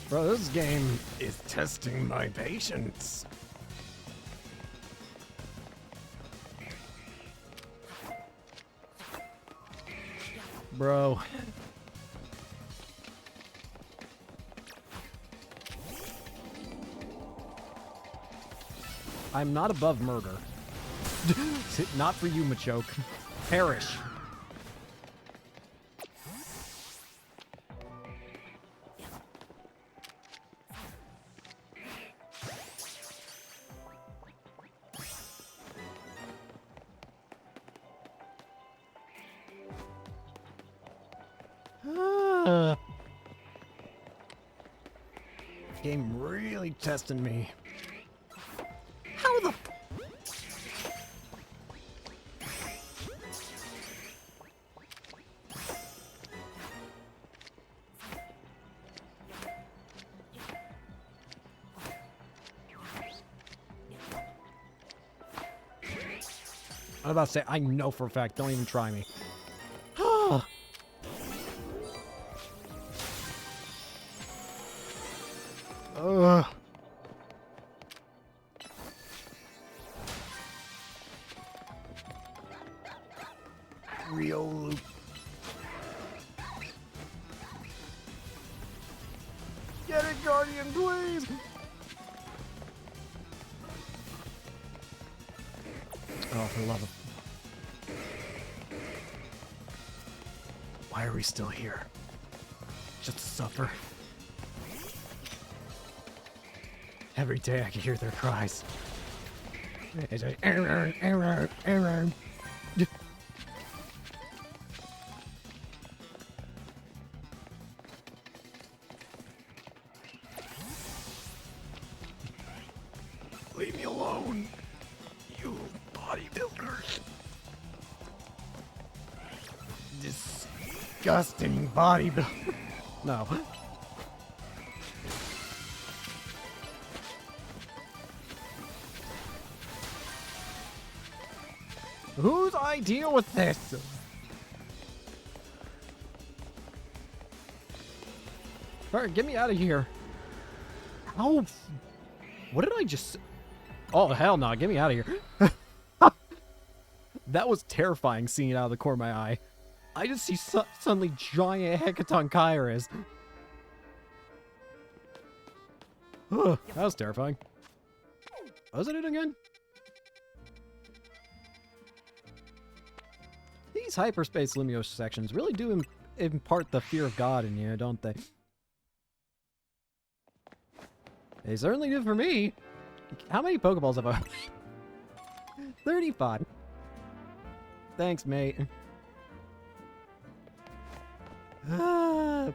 A: Bro, this game is testing my patience. Bro. I'm not above murder. Not for you, Machoke. Perish. Game really testing me. How the... I'm about to say, I know for a fact, don't even try me. Ugh. Real loop. Get it, Guardian, please! Oh, for the love of... Why are we still here? Just to suffer? Every day I can hear their cries. It's like, error, error, error. Leave me alone, you bodybuilders. Disgusting bodybuilder. No. Whose idea was this? Alright, get me out of here. How? What did I just... Oh, hell no. Get me out of here. That was terrifying seeing it out of the corner of my eye. I just see suddenly giant Hecaton Kairos. That was terrifying. What was it again? These hyperspace Lumiose sections really do impart the fear of God in you, don't they? They certainly do for me. How many Pokeballs have I? 35. Thanks, mate. What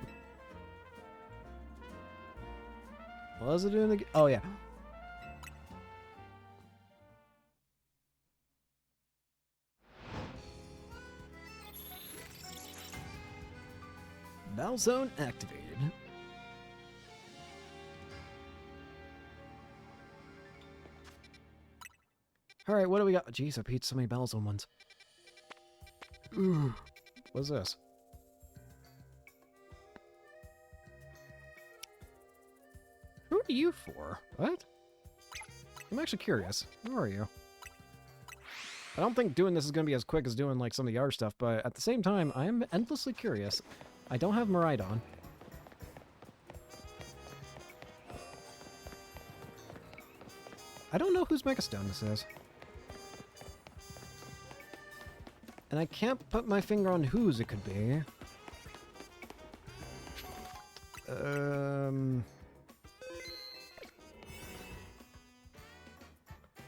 A: was it doing again? Oh, yeah. Battle Zone activated. Alright, what do we got? Jeez, I beat so many Battle Zone ones. Ooh. What's this? Who are you for? What? I'm actually curious. Who are you? I don't think doing this is going to be as quick as doing like some of the other stuff, but at the same time, I am endlessly curious. I don't have Miraidon. I don't know whose Megastone this is. And I can't put my finger on whose it could be.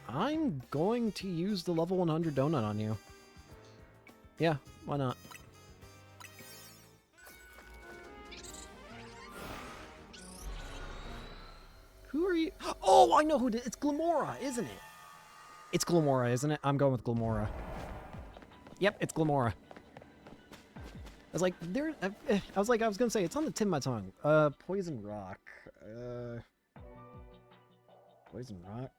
A: I'm going to use the level 100 donut on you. Yeah, why not? Who are you? Oh, I know who it is. It's Glamora, isn't it? It's Glamora, isn't it? I'm going with Glamora. Yep, it's Glamora. I was like, I was gonna say, it's on the tip of my tongue. Poison Rock. Poison Rock.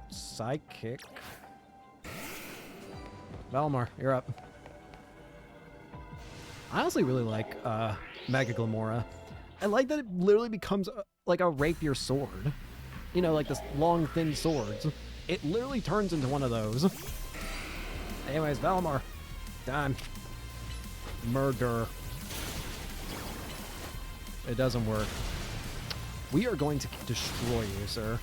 A: Psychic. Valmar, you're up. I honestly really like, Mega Glamora. I like that it literally becomes, like a rapier sword. You know, like this long, thin swords. It literally turns into one of those. Anyways, Valimar. Done. Murder. It doesn't work. We are going to destroy you, sir.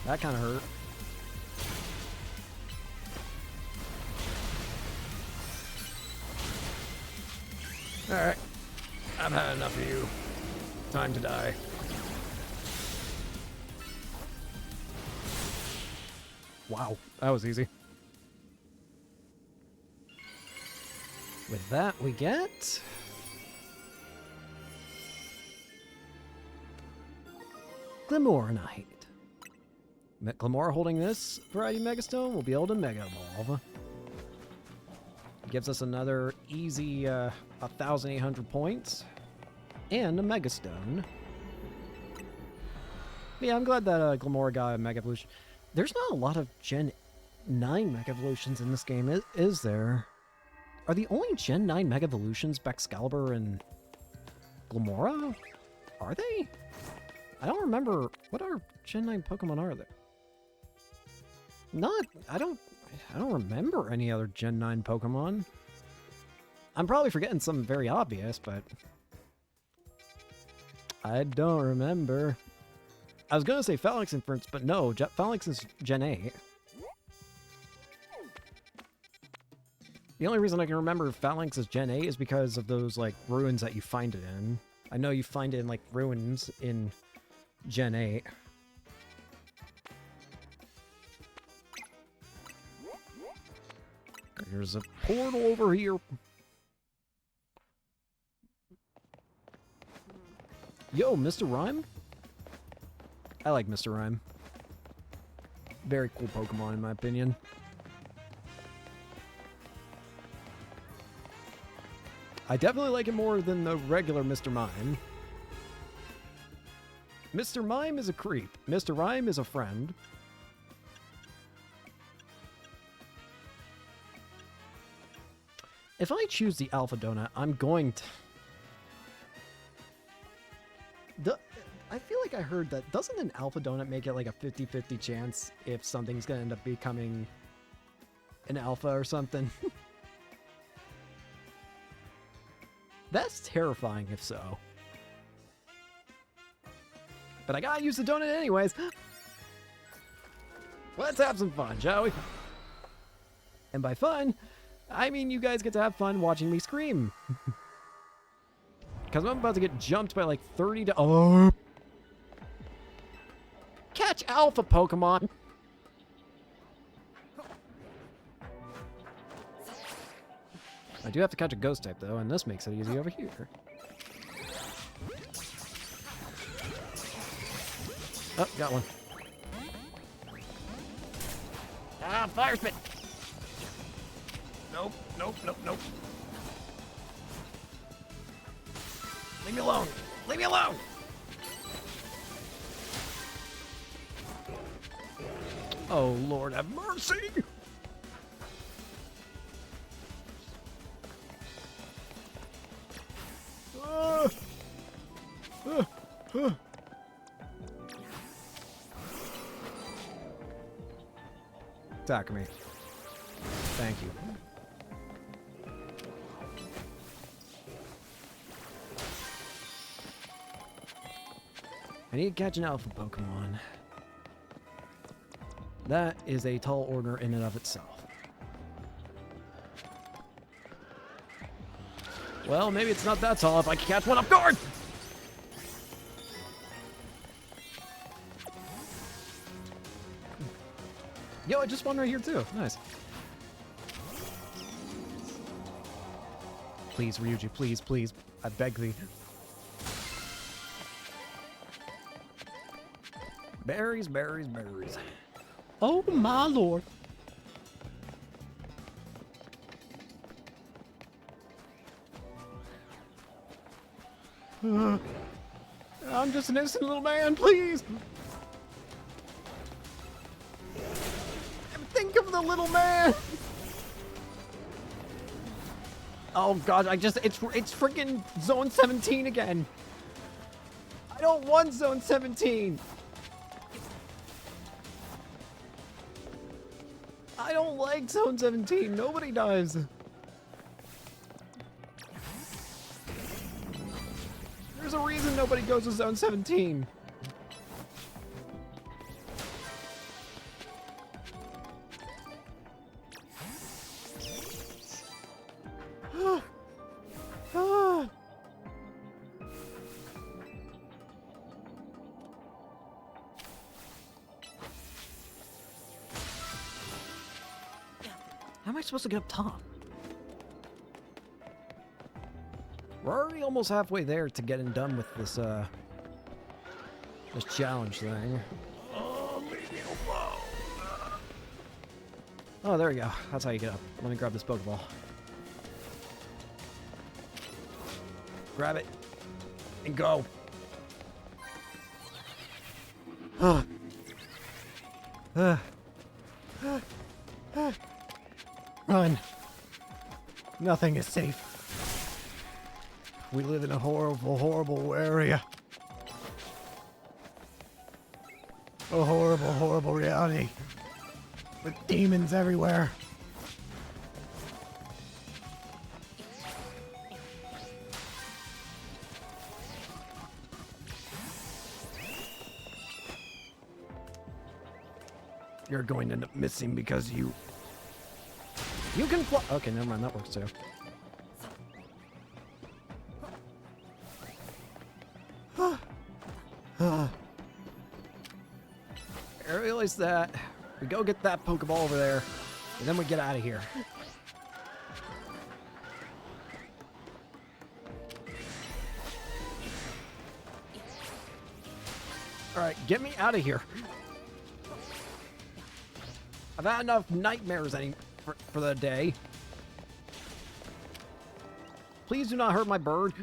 A: That kind of hurt. Alright. I've had enough of you. Time to die. Wow, that was easy. With that, we get... Glamoronite. Glamora holding this variety Megastone will be able to Mega Evolve. Gives us another easy 1,800 points. And a Megastone. Yeah, I'm glad that Glamora got a Mega Evolution. There's not a lot of Gen 9 Mega Evolutions in this game, is there? Are the only Gen 9 Mega Evolutions Excalibur and Glamora? Are they? I don't remember. What are Gen 9 Pokemon are there? I don't remember any other Gen 9 Pokemon. I'm probably forgetting something very obvious, but I don't remember. I was gonna say Phalanx Inference, but no, Phalanx is Gen 8. The only reason I can remember Phalanx is Gen 8 is because of those, like, ruins that you find it in. I know you find it in, like, ruins in Gen 8. There's a portal over here. Yo, Mr. Rhyme? I like Mr. Rhyme. Very cool Pokemon, in my opinion. I definitely like it more than the regular Mr. Mime. Mr. Mime is a creep. Mr. Rhyme is a friend. If I choose the Alpha Donut, I'm going to... I feel like I heard that, doesn't an Alpha Donut make it like a 50-50 chance if something's going to end up becoming an Alpha or something? That's terrifying if so. But I gotta use the donut anyways. Let's have some fun, shall we? And by fun, I mean you guys get to have fun watching me scream. Because I'm about to get jumped by like 30 to... Oh! Catch Alpha Pokemon! I do have to catch a Ghost type though, and this makes it easy over here. Oh, got one. Ah, Fire Spit! Nope, nope, nope, nope. Leave me alone! Leave me alone! Oh, Lord have mercy! Attack me. Thank you. I need to catch an Alpha Pokemon. That is a tall order in and of itself. Well, maybe it's not that tall if I can catch one off guard! Yo, I just spawned right here too. Nice. Please, Ryuji, please, please. I beg thee. Berries, berries, berries. Oh my lord. I'm just an innocent little man, please. Think of the little man. Oh god, it's freaking Zone 17 again. I don't want Zone 17. I don't like Zone 17. Nobody does. There's a reason nobody goes to Zone 17. How am I supposed to get up top? We're already almost halfway there to getting done with this, this challenge thing. Oh, leave me alone. Oh, there we go. That's how you get up. Let me grab this Pokeball. Grab it. And go. Run. Nothing is safe. We live in a horrible, horrible area. A horrible, horrible reality. With demons everywhere. You're going to end up missing because you can fly. Okay, never mind. That works too. I realize that we go get that Pokeball over there, and then we get out of here. All right, get me out of here. I've had enough nightmares for the day. Please do not hurt my bird.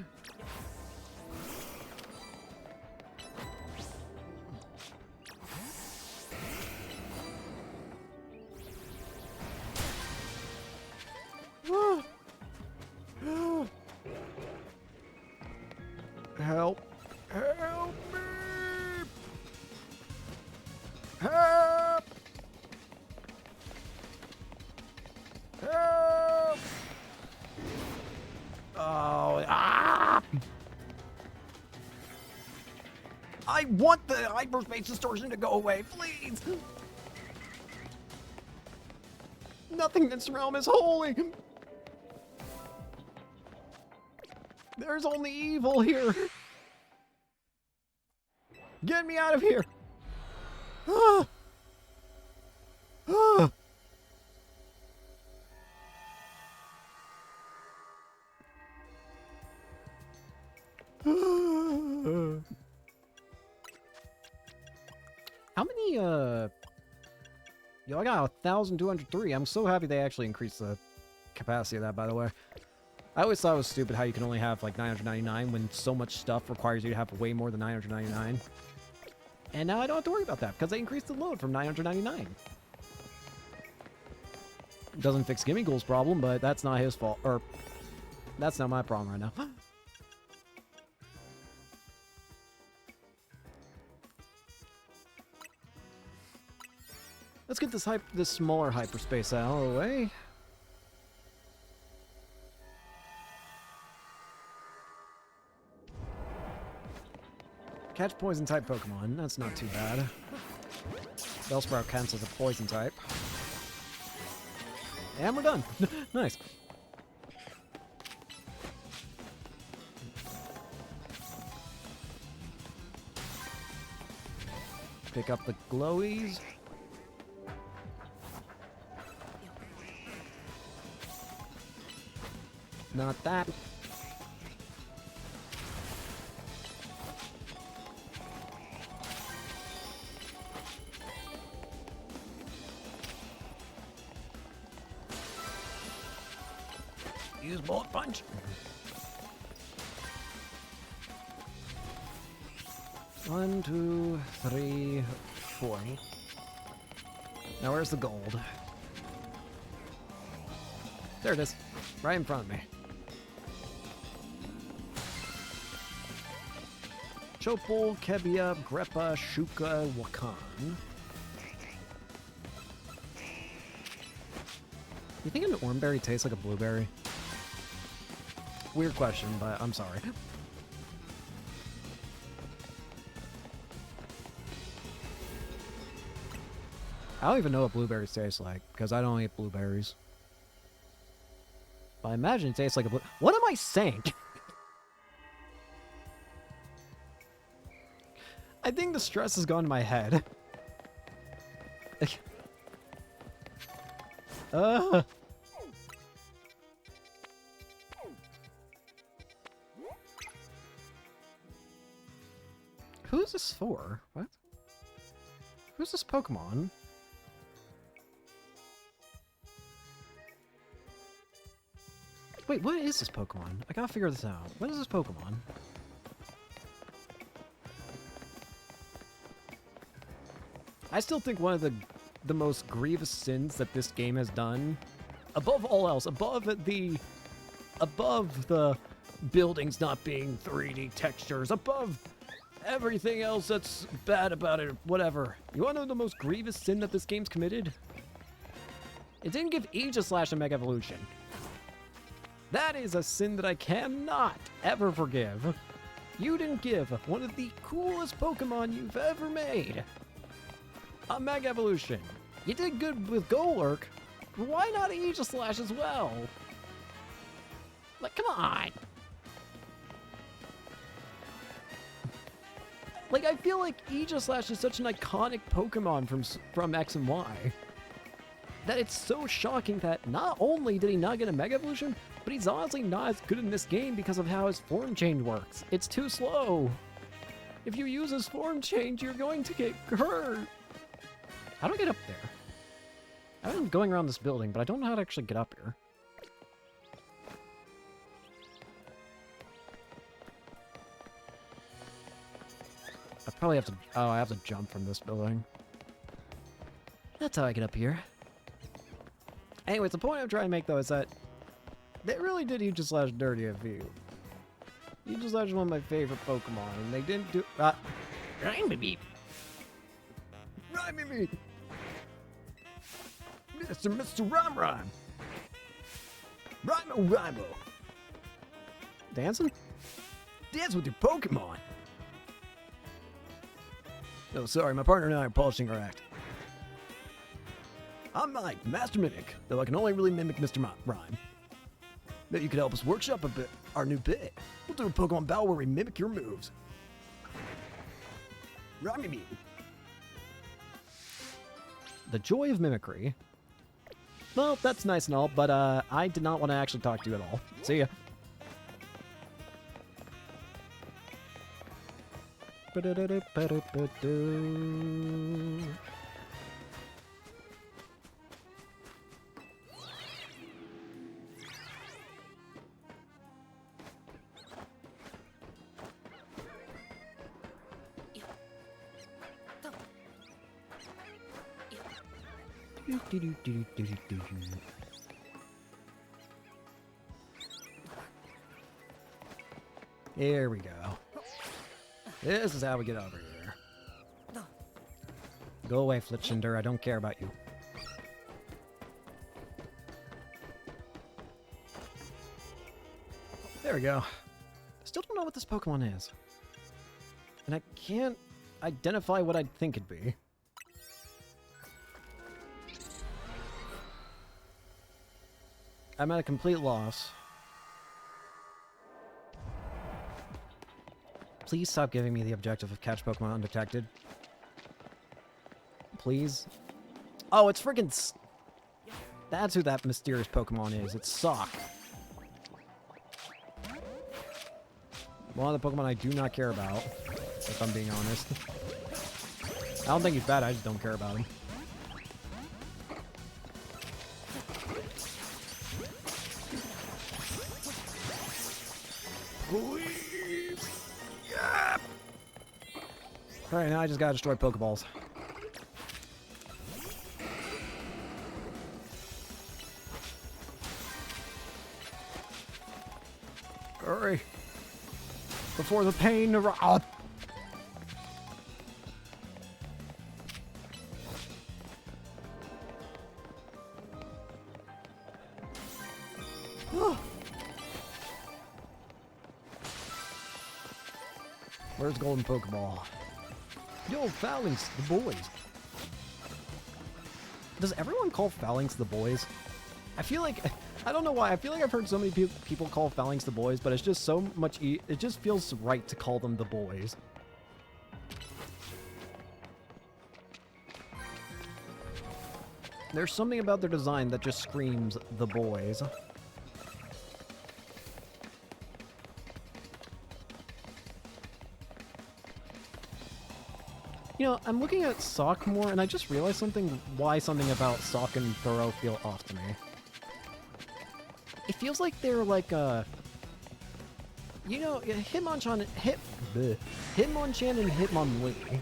A: I want the hyperspace distortion to go away, please! Nothing in this realm is holy! There's only evil here! Get me out of here! Ah! Ah! How many, Yo, I got 1,203. I'm so happy they actually increased the capacity of that, by the way. I always thought it was stupid how you can only have, like, 999 when so much stuff requires you to have way more than 999. And now I don't have to worry about that, because they increased the load from 999. Doesn't fix Gimme Ghoul's problem, but that's not his fault. Or, that's not my problem right now. Let's get this smaller hyperspace out of the way. Catch poison type Pokemon. That's not too bad. Bellsprout counts as a poison type. And we're done. Nice. Pick up the glowies. Not that. Use bullet punch. One, two, three, four. Now where's the gold? There it is. Right in front of me. Chopol, Kebia, Greppa, Shuka, Wakan. You think an oranberry tastes like a blueberry? Weird question, but I'm sorry. I don't even know what blueberries taste like, because I don't eat blueberries. But I imagine it tastes like a blue... What am I saying? I think the stress has gone to my head. Who's this for? What? Who's this Pokemon? Wait, what is this Pokemon? I gotta figure this out. What is this Pokemon? I still think one of the most grievous sins that this game has done, above all else, above the buildings not being 3D textures, above everything else that's bad about it, whatever. You wanna know the most grievous sin that this game's committed? It didn't give Aegislash a Mega Evolution. That is a sin that I cannot ever forgive. You didn't give one of the coolest Pokemon you've ever made a Mega Evolution. You did good with Golurk, but why not Aegislash as well? Like, come on! Like, I feel like Aegislash is such an iconic Pokemon from X and Y that it's so shocking that not only did he not get a Mega Evolution, but he's honestly not as good in this game because of how his form change works. It's too slow. If you use his form change, you're going to get hurt. How do I get up there? I've been going around this building, but I don't know how to actually get up here. I probably have to... Oh, I have to jump from this building. That's how I get up here. Anyways, the point I'm trying to make, though, is that they really did Aegislash dirty of you. Aegislash is one of my favorite Pokemon, and they didn't do... Rhyme-a-beep. Rhyme-a-beep. Mr. Rhyme-Rhyme. Rhymo-Rhymo. Dancing? Dance with your Pokemon.
C: No, sorry, my partner and I are polishing our act. I'm Mike, Master Mimic, though I can only really mimic Mr. Rhyme. Maybe you could help us workshop a bit, our new bit. We'll do a Pokemon battle where we mimic your moves. Rhyme me.
A: The joy of mimicry. Well, that's nice and all, but I did not want to actually talk to you at all. See ya. Here we go. This is how we get over here. Go away, Flitchinder. I don't care about you. There we go. Still don't know what this Pokemon is. And I can't identify what I'd think it'd be. I'm at a complete loss. Please stop giving me the objective of catch Pokemon undetected. Please. Oh, it's friggin' that's who that mysterious Pokemon is. It's Sock. One of the Pokemon I do not care about, if I'm being honest. I don't think he's bad, I just don't care about him. Please. Yeah. Alright, now I just gotta destroy Pokeballs. Hurry. Before the pain arrives. Where's Golden Pokeball? Yo, Phalanx, the boys. Does everyone call Phalanx the boys? I feel like, I don't know why, I feel like I've heard so many people call Phalanx the boys, but it's just so much, it just feels right to call them the boys. There's something about their design that just screams the boys. You know, I'm looking at Sock more, and I just realized why something about Sock and Thorough feel off to me. It feels like they're like, you know, Hitmonchan and Hitmonlee.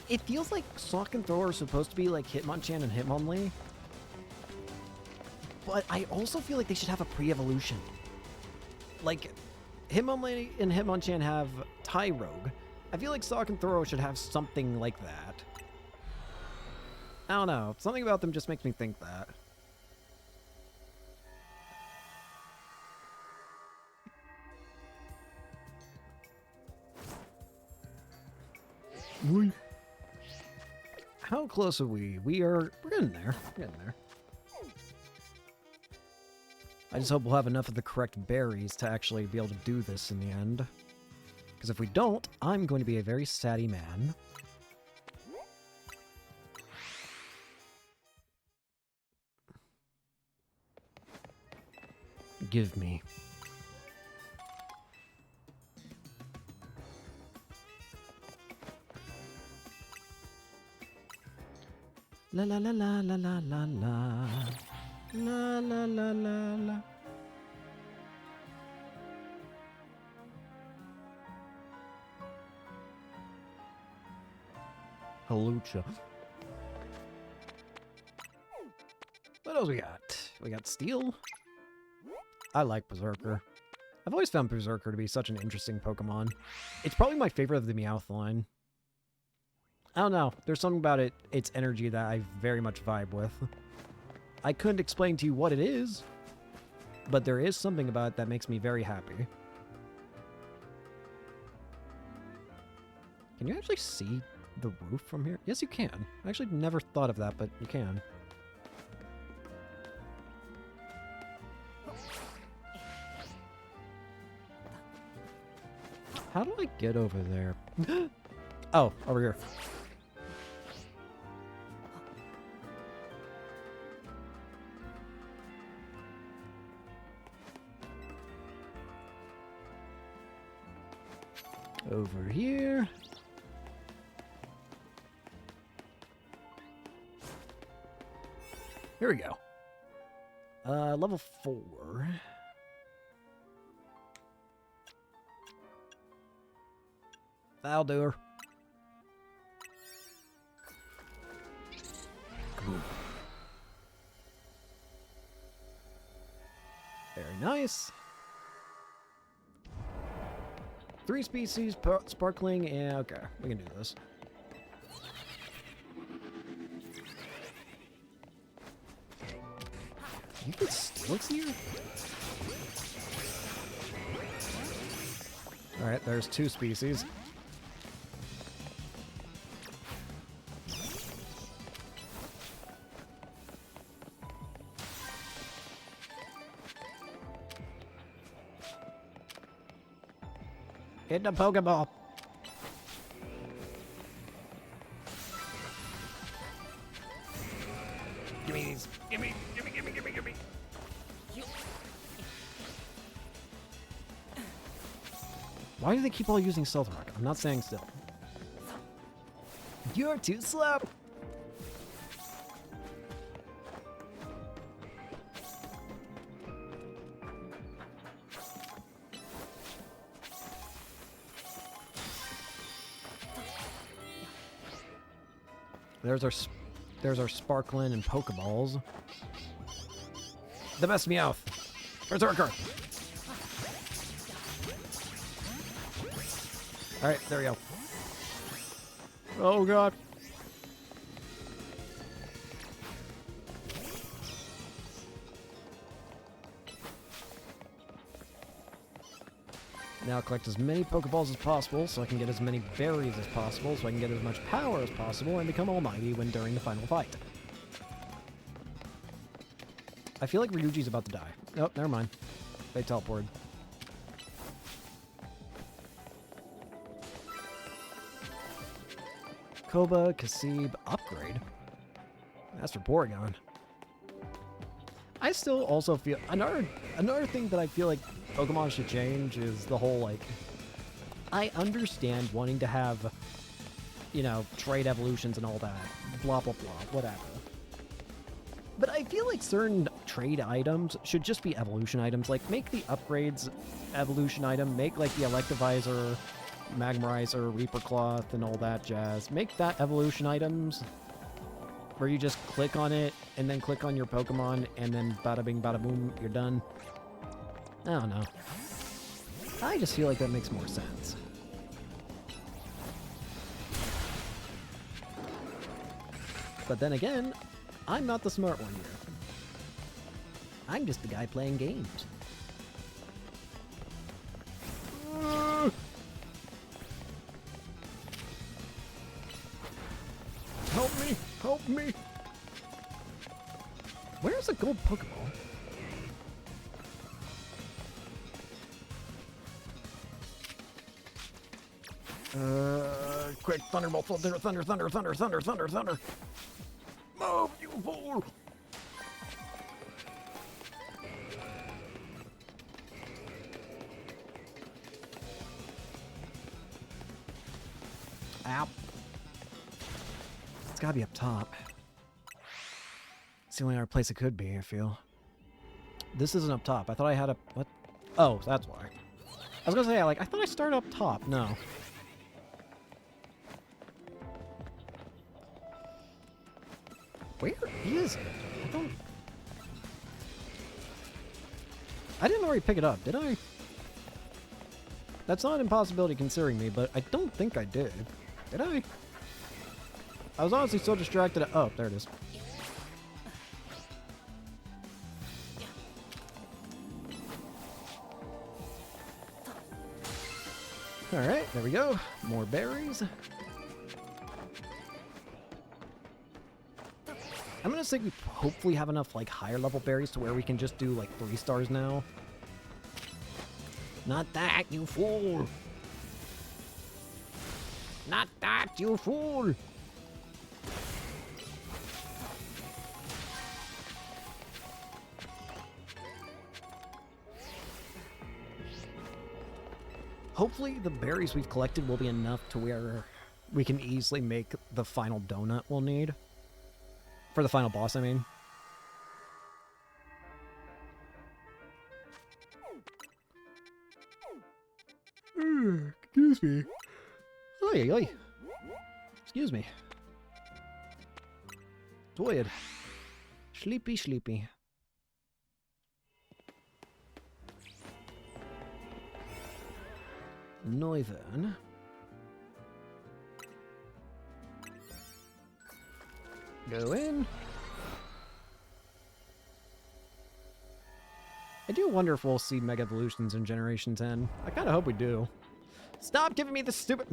A: It feels like Sock and Thorough are supposed to be like Hitmonchan and Hitmonlee. But I also feel like they should have a pre-evolution. Like, Hitmonlee and Hitmonchan have Tyrogue. I feel like Sock and Thorough should have something like that. I don't know. Something about them just makes me think that. How close are we? We're getting there. We're getting there. I just hope we'll have enough of the correct berries to actually be able to do this in the end. Because if we don't, I'm going to be a very saddy man. Give me. La la la la la la la la. La la la la la. Halucha. What else we got? We got Steel. I like Berserker. I've always found Berserker to be such an interesting Pokemon. It's probably my favorite of the Meowth line. I don't know. There's something about its energy that I very much vibe with. I couldn't explain to you what it is, but there is something about it that makes me very happy. Can you actually see the roof from here? Yes, you can. I actually never thought of that, but you can. How do I get over there? Oh, over here. Over here. Here we go. Level 4. That'll do her. Kaboom. Very nice. 3 species, sparkling, and okay, we can do this. You can sticks here? Alright, there's 2 species. Hit the Pokeball. Give me these. Give me. Why do they keep all using Stealth Rock? I'm not saying still. You're too slow. There's our Sparklin and Pokeballs. The best Meowth. Berserker. Alright, there we go. Oh god. Now collect as many Pokeballs as possible so I can get as many berries as possible so I can get as much power as possible and become almighty when during the final fight. I feel like Ryuji's about to die. Oh, never mind. They teleported. Koba, Kasib, upgrade. That's for Porygon. I still also feel another thing that I feel like Pokemon should change is the whole like I understand wanting to have, you know, trade evolutions and all that. Blah blah blah, whatever. But I feel like certain trade items should just be evolution items. Like make the upgrades evolution item, make like the Electivizer, Magmarizer, Reaper Cloth, and all that jazz. Make that evolution items where you just click on it and then click on your Pokemon and then bada bing bada boom, you're done. I don't know. I just feel like that makes more sense. But then again, I'm not the smart one here. I'm just the guy playing games. Help me! Help me! Where's the gold Pokeball? Quick, Thunderbolt, thunder, thunder, thunder, thunder, thunder, thunder, thunder. Move, you fool! Ow. It's gotta be up top. It's the only other place it could be, I feel. This isn't up top. I thought I had a... What? Oh, that's why. I was gonna say, like, I thought I started up top. No. Where is it? I didn't already pick it up, did I? That's not an impossibility considering me, but I don't think I did. Did I? I was honestly so distracted. Oh, there it is. Alright, there we go. More berries. I'm gonna say we hopefully have enough, like, higher level berries to where we can just do, like, 3 stars now. Not that, you fool! Not that, you fool! Hopefully the berries we've collected will be enough to where we can easily make the final donut we'll need. For the final boss, I mean. Excuse me. Oi, oi. Excuse me. Tired. Sleepy, sleepy. Neuven. Go in. I do wonder if we'll see Mega Evolutions in Generation 10. I kind of hope we do. Stop giving me this stupid...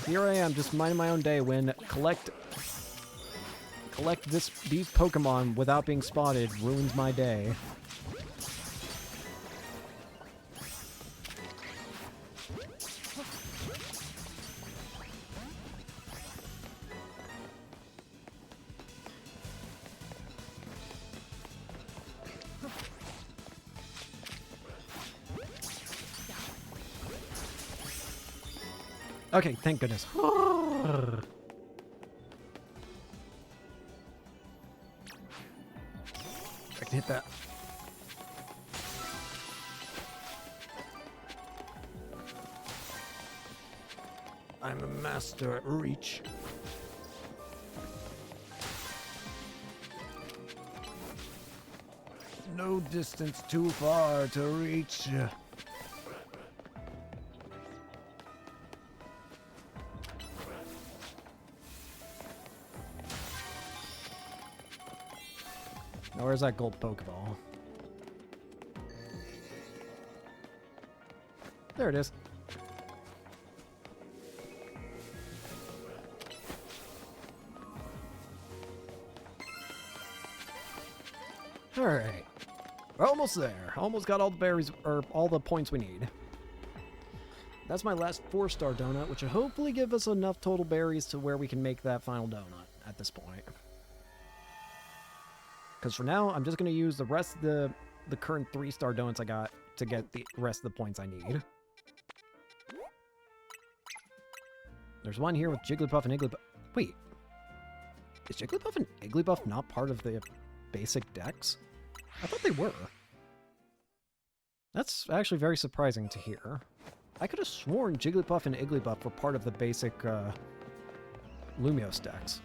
A: Here I am, just minding my own day when collect these Pokemon without being spotted ruins my day. Okay, thank goodness. I can hit that. I'm a master at reach. No distance too far to reach. Now where's that gold Pokeball? There it is. Alright. We're almost there. Almost got all the berries, or all the points we need. That's my last 4-star donut, which will hopefully give us enough total berries to where we can make that final donut at this point. Because for now, I'm just going to use the rest of the current 3-star donuts I got to get the rest of the points I need. There's one here with Jigglypuff and Igglybuff. Wait. Is Jigglypuff and Igglybuff not part of the basic decks? I thought they were. That's actually very surprising to hear. I could have sworn Jigglypuff and Igglybuff were part of the basic Lumiose decks.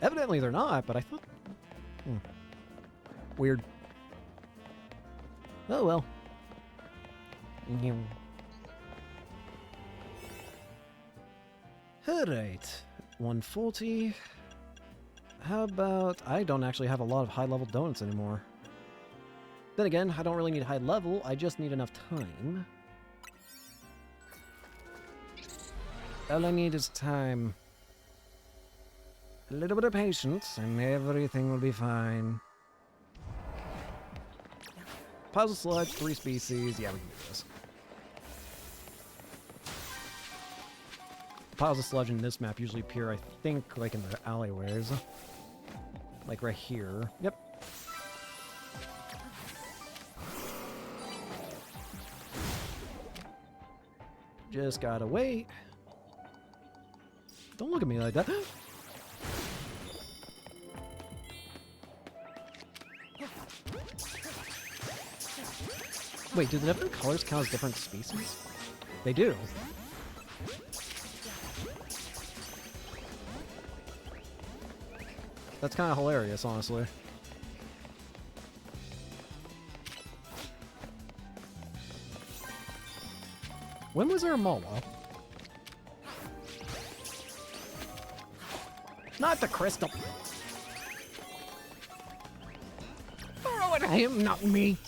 A: Evidently they're not, but I thought... Weird. Oh well. Alright. 140. How about... I don't actually have a lot of high-level donuts anymore. Then again, I don't really need high level, I just need enough time. All I need is time. A little bit of patience, and everything will be fine. Puzzle sludge, 3 species. Yeah, we can do this. Puzzle sludge in this map usually appear, I think, like in the alleyways. Like right here. Yep. Just gotta wait. Don't look at me like that. Wait, do the different colors count as different species? They do. That's kind of hilarious, honestly. When was there a Mola? Not the crystal. Throw it at him, not me.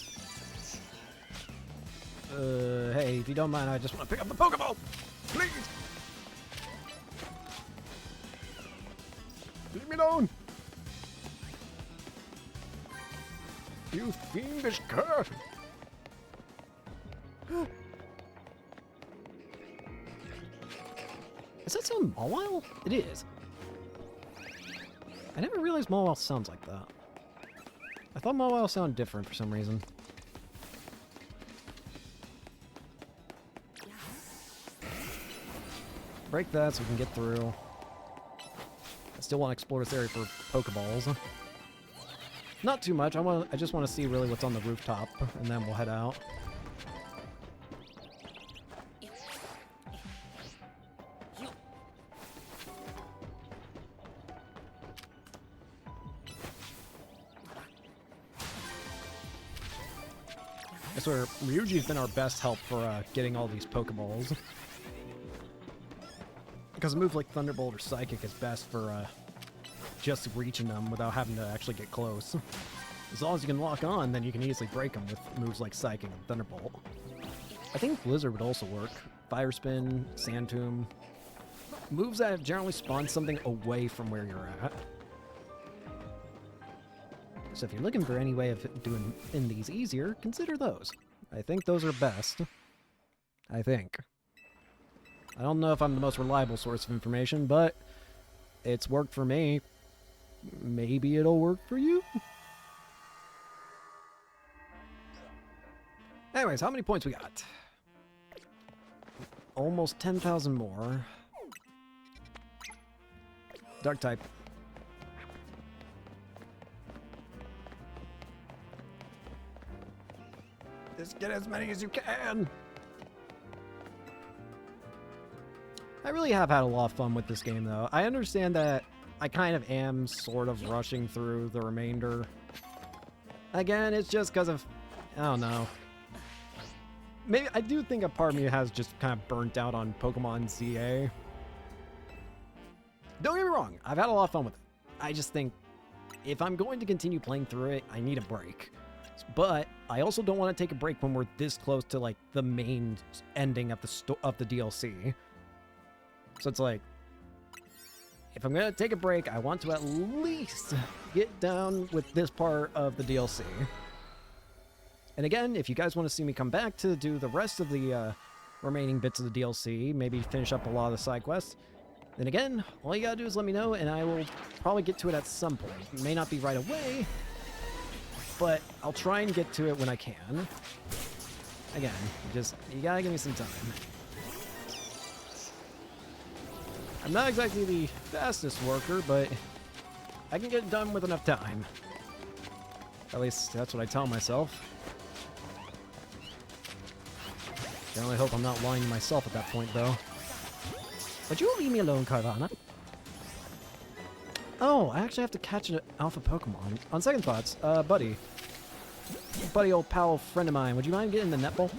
A: Hey, if you don't mind, I just want to pick up the Pokeball. Please.
C: me alone! You fiendish cur!
A: Is that sound Mawile? It is. I never realized Mawile sounds like that. I thought Mawile sounded different for some reason. Break that so we can get through. I still want to explore this area for Pokeballs. Not too much. I just want to see really what's on the rooftop, and then we'll head out. I swear, Ryuji's been our best help for getting all these Pokeballs. Because a move like Thunderbolt or Psychic is best for just reaching them without having to actually get close. As long as you can lock on, then you can easily break them with moves like Psychic and Thunderbolt. I think Blizzard would also work. Fire Spin, Sand Tomb. Moves that generally spawn something away from where you're at. So if you're looking for any way of doing these easier, consider those. I think those are best. I think. I don't know if I'm the most reliable source of information, but it's worked for me. Maybe it'll work for you? Anyways, how many points we got? Almost 10,000 more. Dark type. Just get as many as you can! I really have had a lot of fun with this game, though. I understand that I kind of am sort of rushing through the remainder. Again, it's just because of... I don't know. Maybe I do think a part of me has just kind of burnt out on Pokemon ZA. Don't get me wrong, I've had a lot of fun with it. I just think if I'm going to continue playing through it, I need a break. But I also don't want to take a break when we're this close to like the main ending of the DLC. So it's like, if I'm going to take a break, I want to at least get down with this part of the DLC. And again, if you guys want to see me come back to do the rest of the remaining bits of the DLC, maybe finish up a lot of the side quests, then again, all you gotta do is let me know, and I will probably get to it at some point. It may not be right away, but I'll try and get to it when I can. Again, you gotta give me some time. I'm not exactly the fastest worker, but I can get it done with enough time. At least that's what I tell myself. I only hope I'm not lying to myself at that point, though. Would you leave me alone, Carvana? Oh, I actually have to catch an alpha Pokemon. On second thoughts, buddy, old pal, friend of mine, would you mind getting the netball?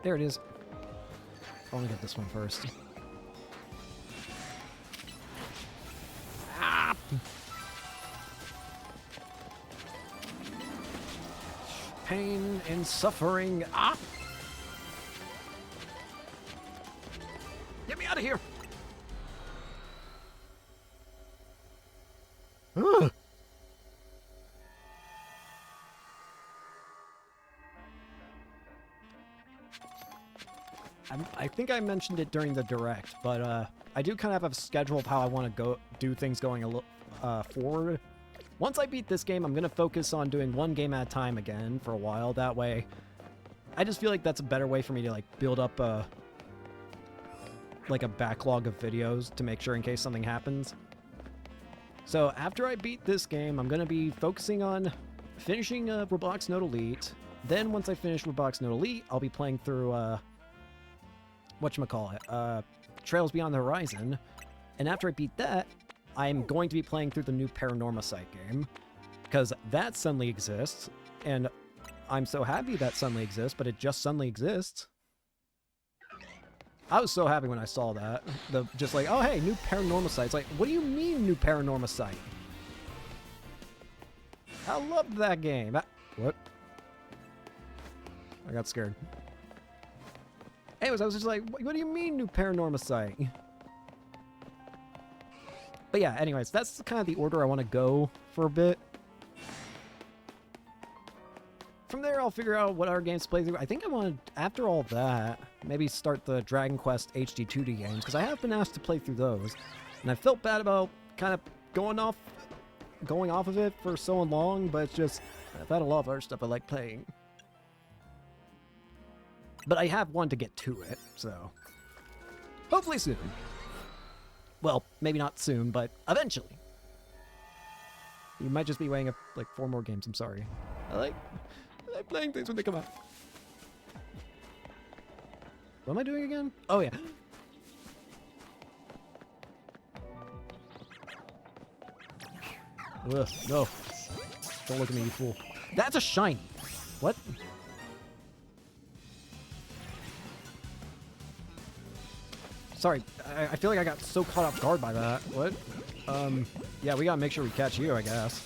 A: There it is. I want to get this one first. Ah! Pain and suffering. Ah! Get me out of here! Ugh. I think I mentioned it during the direct, but I do kind of have a schedule of how I want to do things going a little forward. Once I beat this game, I'm going to focus on doing one game at a time again for a while. That way, I just feel like that's a better way for me to like build up a backlog of videos to make sure in case something happens. So after I beat this game, I'm going to be focusing on finishing Roblox Note Elite. Then once I finish Roblox Note Elite, I'll be playing through whatchamacallit, Trails Beyond the Horizon. And after I beat that, I'm going to be playing through the new Paranorma Site game, because that suddenly exists, and I'm so happy that suddenly exists, but it just suddenly exists. I was so happy when I saw that. Just like, oh hey, new Paranorma Site. It's like, what do you mean new Paranorma Site? I loved that game. What? I got scared. Anyways, I was just like, what do you mean new paranormal site? But yeah, anyways, that's kind of the order I want to go for a bit. From there, I'll figure out what other games to play through. I think I want to, after all that, maybe start the Dragon Quest HD 2D games, because I have been asked to play through those. And I felt bad about kind of going off of it for so long, but it's just, I've had a lot of other stuff I like playing. But I have wanted to get to it, so hopefully soon. Well, maybe not soon, but eventually. You might just be weighing up like 4 more games, I'm sorry. I like playing things when they come out. What am I doing again? Oh, yeah. Ugh, no. Don't look at me, you fool. That's a shiny. What? Sorry, I feel like I got so caught off guard by that. What? Yeah, we gotta make sure we catch you, I guess.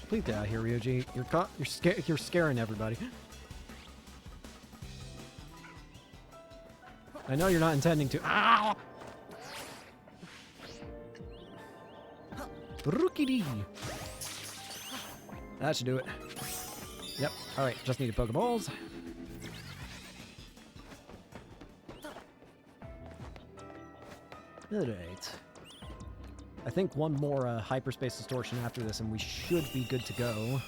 A: Please get out of here, Ryuji. You're scaring everybody. I know you're not intending to. Ow! Rookity! That should do it. Yep. Alright, just need Pokeballs. Alright. I think one more hyperspace distortion after this, and we should be good to go.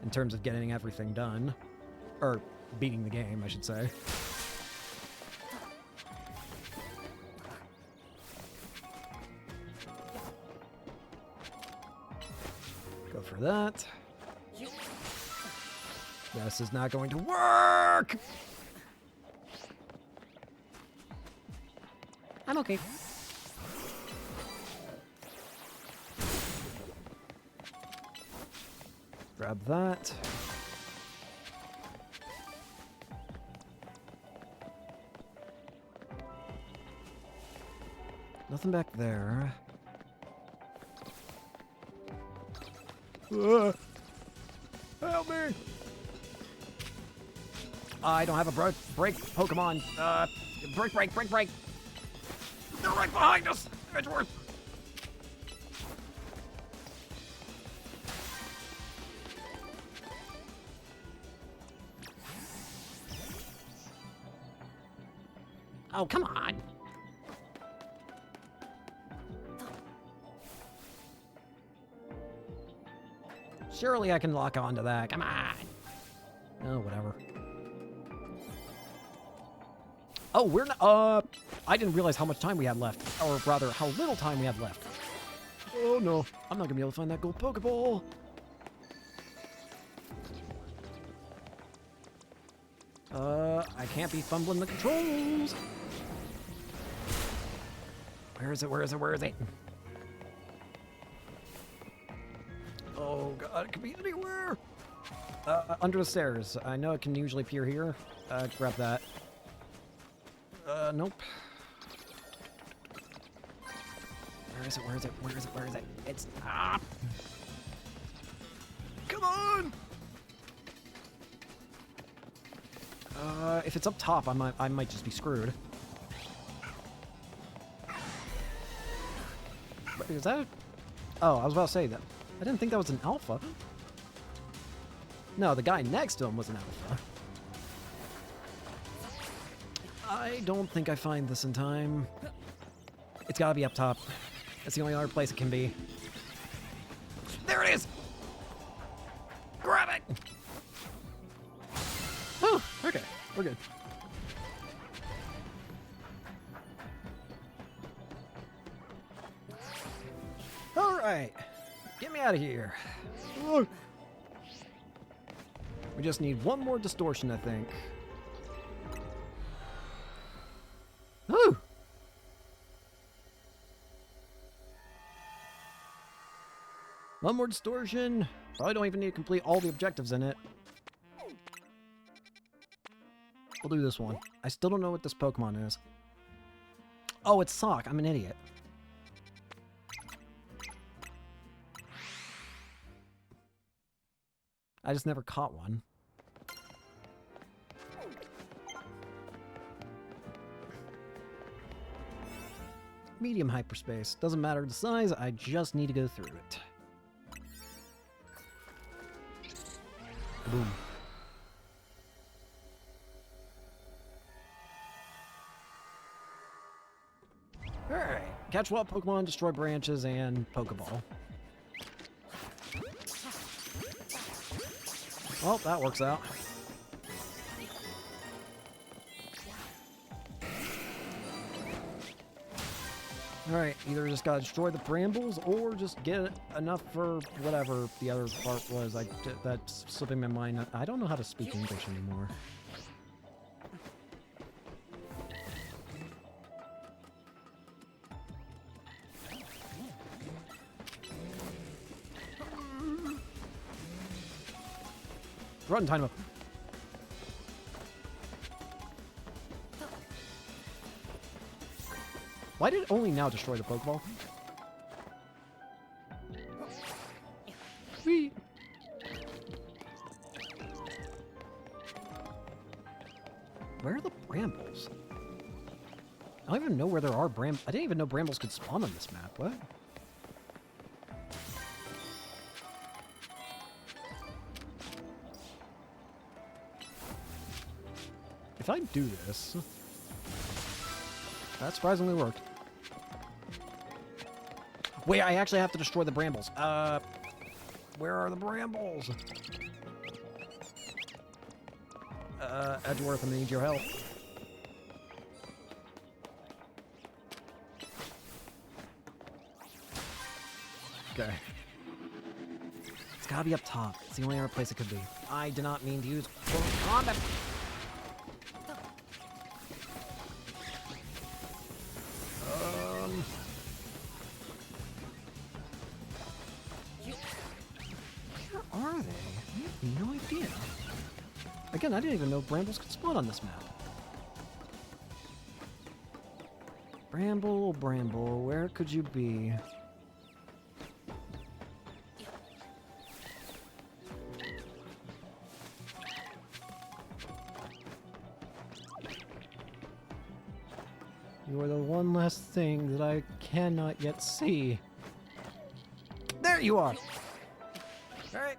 A: In terms of getting everything done. Or beating the game, I should say. Go for that. This is not going to work! I'm okay. Grab that. Nothing back there. Help me! I don't have a break Pokemon. Break! They're right behind us! Edgeworth! Oh, come on! Surely I can lock onto that. Come on! Oh, whatever. Oh, we're not, I didn't realize how much time we had left. Or rather, how little time we had left. Oh no, I'm not gonna be able to find that gold Pokeball. I can't be fumbling the controls. Where is it? Oh god, it could be anywhere. Under the stairs. I know it can usually appear here. Grab that. Nope. Where is it? It's... Ah! Come on! If it's up top, I might just be screwed. Is that... Oh, I was about to say that. I didn't think that was an alpha. No, the guy next to him was an alpha. I don't think I find this in time. It's gotta be up top. That's the only other place it can be. There it is! Grab it! Oh, okay. We're good. Alright. Get me out of here. We just need one more distortion, I think. Woo! One more distortion. Probably don't even need to complete all the objectives in it. We'll do this one. I still don't know what this Pokemon is. Oh, it's Sock. I'm an idiot. I just never caught one. Medium hyperspace. Doesn't matter the size, I just need to go through it. Boom. Alright. Catch wild Pokemon, destroy branches, and Pokeball. Well, that works out. Alright, either just gotta destroy the brambles or just get enough for whatever the other part was. That's slipping my mind. I don't know how to speak English anymore. Run, time up. Why did it only now destroy the Pokeball? Whee! Where are the brambles? I don't even know where there are brambles. I didn't even know brambles could spawn on this map. What? If I do this... That surprisingly worked. Wait, I actually have to destroy the brambles. Where are the brambles? Edgeworth, I need your help. Okay. It's gotta be up top. It's the only other place it could be. I did not mean to use combat. Where are they? I have no idea. Again, I didn't even know brambles could spawn on this map. Bramble, bramble, where could you be? You are the one last thing that I cannot yet see. There you are! Alright.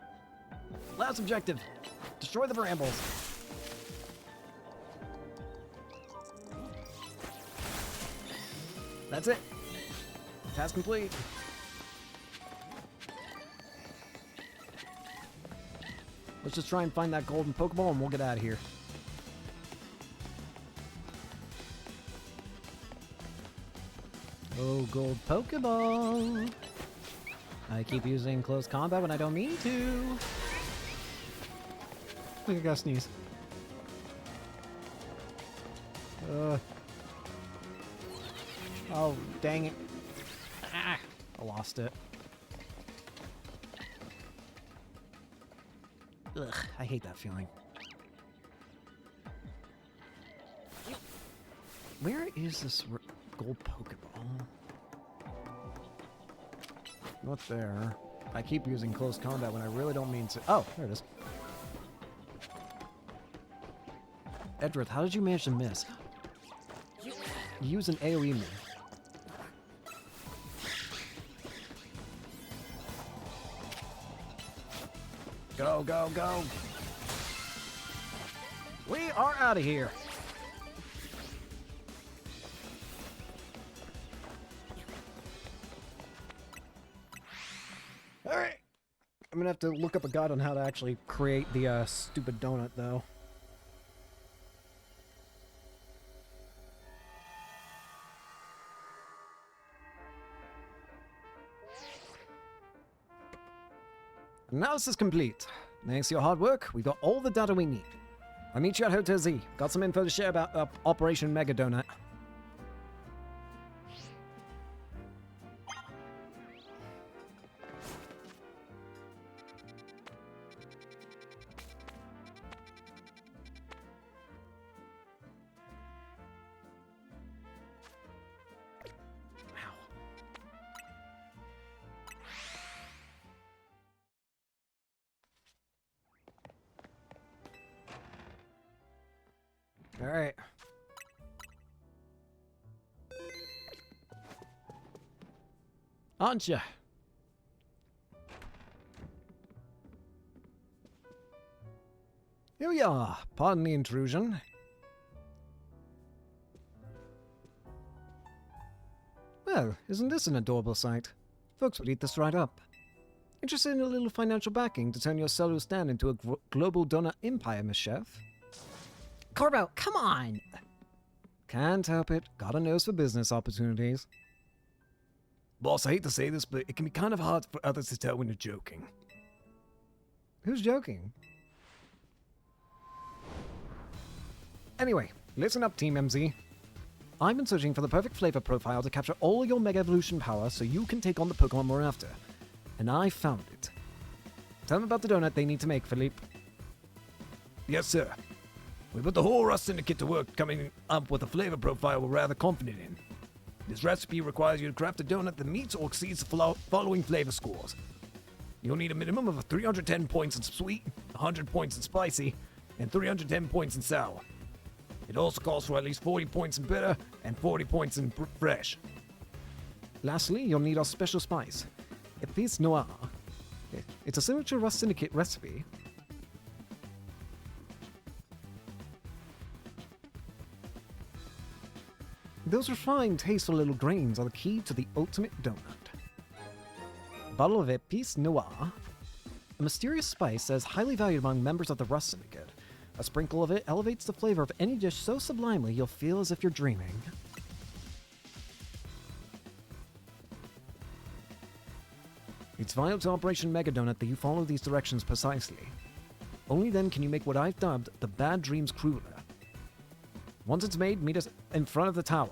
A: Last objective. Destroy the brambles. That's it. Task complete. Let's just try and find that golden Pokeball and we'll get out of here. Oh, gold Pokeball. I keep using close combat when I don't mean to. I think I gotta sneeze. Oh, dang it. Ah, I lost it. Ugh, I hate that feeling. Where is this gold Pokeball? Not there. I keep using close combat when I really don't mean to. Oh, there it is. Edgeworth, how did you manage to miss? You use an AoE move. Go, go, go! We are out of here! Alright! I'm gonna have to look up a guide on how to actually create the stupid donut, though. Analysis complete. Thanks to your hard work, we've got all the data we need. I'll meet you at Hotel Z. Got some info to share about Operation Mega Donut. Alright. Aren't ya? Here we are. Pardon the intrusion. Well, isn't this an adorable sight? Folks would eat this right up. Interested in a little financial backing to turn your solo stand into a global donut empire, Miss Chef?
B: Corbo, come on!
A: Can't help it. Got a nose for business opportunities.
C: Boss, I hate to say this, but it can be kind of hard for others to tell when you're joking.
A: Who's joking? Anyway, listen up, Team MZ. I've been searching for the perfect flavor profile to capture all your Mega Evolution power so you can take on the Pokemon we're after. And I found it. Tell them about the donut they need to make, Philippe.
C: Yes, sir. We put the whole Rust Syndicate to work coming up with a flavor profile we're rather confident in. This recipe requires you to craft a donut that meets or exceeds the following flavor scores. You'll need a minimum of 310 points in sweet, 100 points in spicy, and 310 points in sour. It also calls for at least 40 points in bitter and 40 points in fresh.
A: Lastly, you'll need our special spice, Épice Noire. It's a signature Rust Syndicate recipe. Those refined, tasteful little grains are the key to the ultimate donut. A bottle of Épice Noire, a mysterious spice that is highly valued among members of the Rust Syndicate. A sprinkle of it elevates the flavor of any dish so sublimely you'll feel as if you're dreaming. It's vital to Operation Mega Donut that you follow these directions precisely. Only then can you make what I've dubbed the Bad Dreams Cruller. Once it's made, meet us in front of the tower.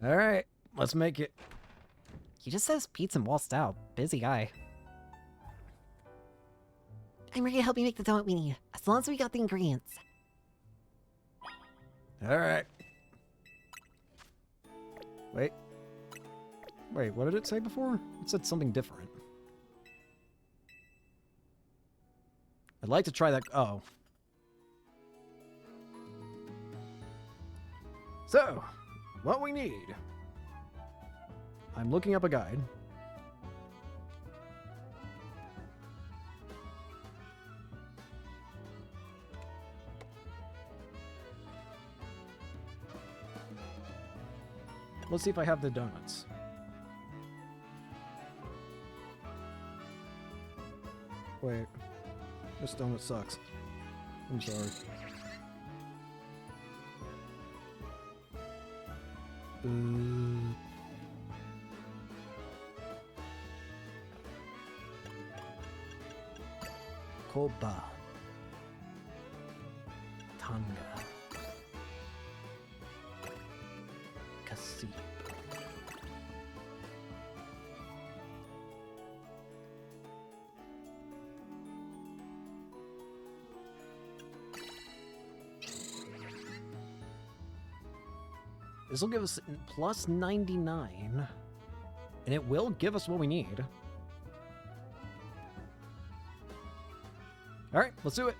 A: Alright, let's make it.
B: He just says pizza and waltzed out. Busy guy. I'm ready to help you make the donut we need, as long as we got the ingredients.
A: Alright. Wait, what did it say before? It said something different. I'd like to try that. Oh. So, what we need. I'm looking up a guide. Let's see if I have the donuts. Wait. This donut sucks. I'm sorry. Koba. Tanga. Kasip. This will give us plus 99, and it will give us what we need. All right, let's do it.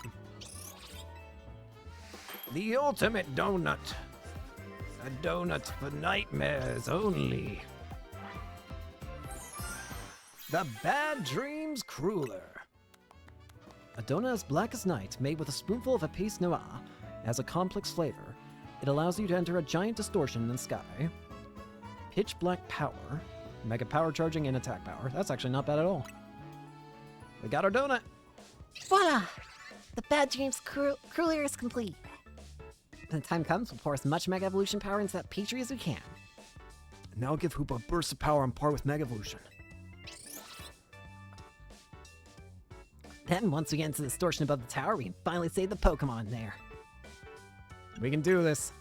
C: The ultimate donut. A donut for nightmares only.
A: The Bad Dreams Cruller. A donut as black as night, made with a spoonful of Épice Noire, has a complex flavor. It allows you to enter a giant distortion in the sky. Pitch black power, mega power charging, and attack power. That's actually not bad at all. We got our donut.
B: Voila! The Bad Dreams Cruller is complete. When the time comes, we'll pour as much Mega Evolution power into that Petrie as we can.
C: And now give Hoopa a burst of power on par with Mega Evolution.
B: Then, once we get into the distortion above the tower, we can finally save the Pokémon there.
A: We can do this.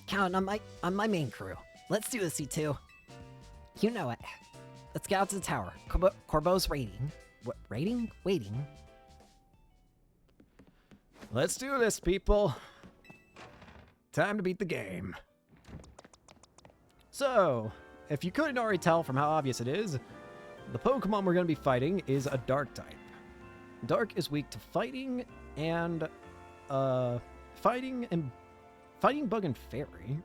B: Count on my main crew. Let's do this, you two. You know it. Let's get out to the tower. Corbo's rating. What, rating? Waiting.
A: Let's do this, people. Time to beat the game. So, if you couldn't already tell from how obvious it is, the Pokemon we're going to be fighting is a Dark type. Dark is weak to fighting and fighting bug and fairy.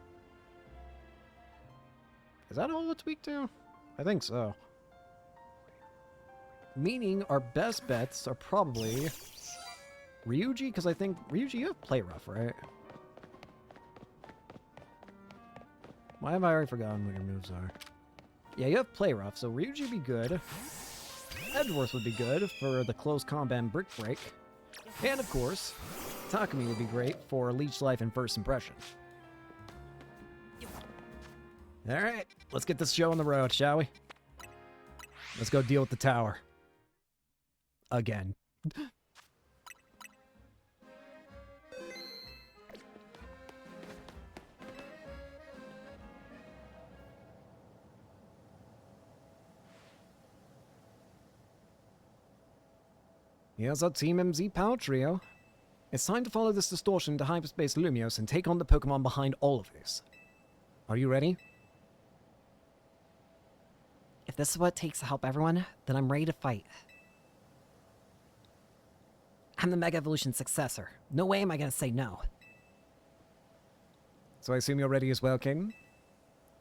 A: Is that all it's weak to? I think so. Meaning our best bets are probably Ryuji, because I think Ryuji, you have play rough, right? Why have I already forgotten what your moves are? Yeah, you have play rough, so Ryuji would be good. Edgeworth would be good for the close combat and brick break. And of course, Takumi would be great for leech life and first impression. Alright, let's get this show on the road, shall we? Let's go deal with the tower. Again. Here's our Team MZ Power Trio. It's time to follow this distortion to hyperspace Lumios and take on the Pokemon behind all of this. Are you ready?
B: If this is what it takes to help everyone, then I'm ready to fight. I'm the Mega Evolution successor. No way am I gonna say no.
A: So I assume you're ready as well, Caden?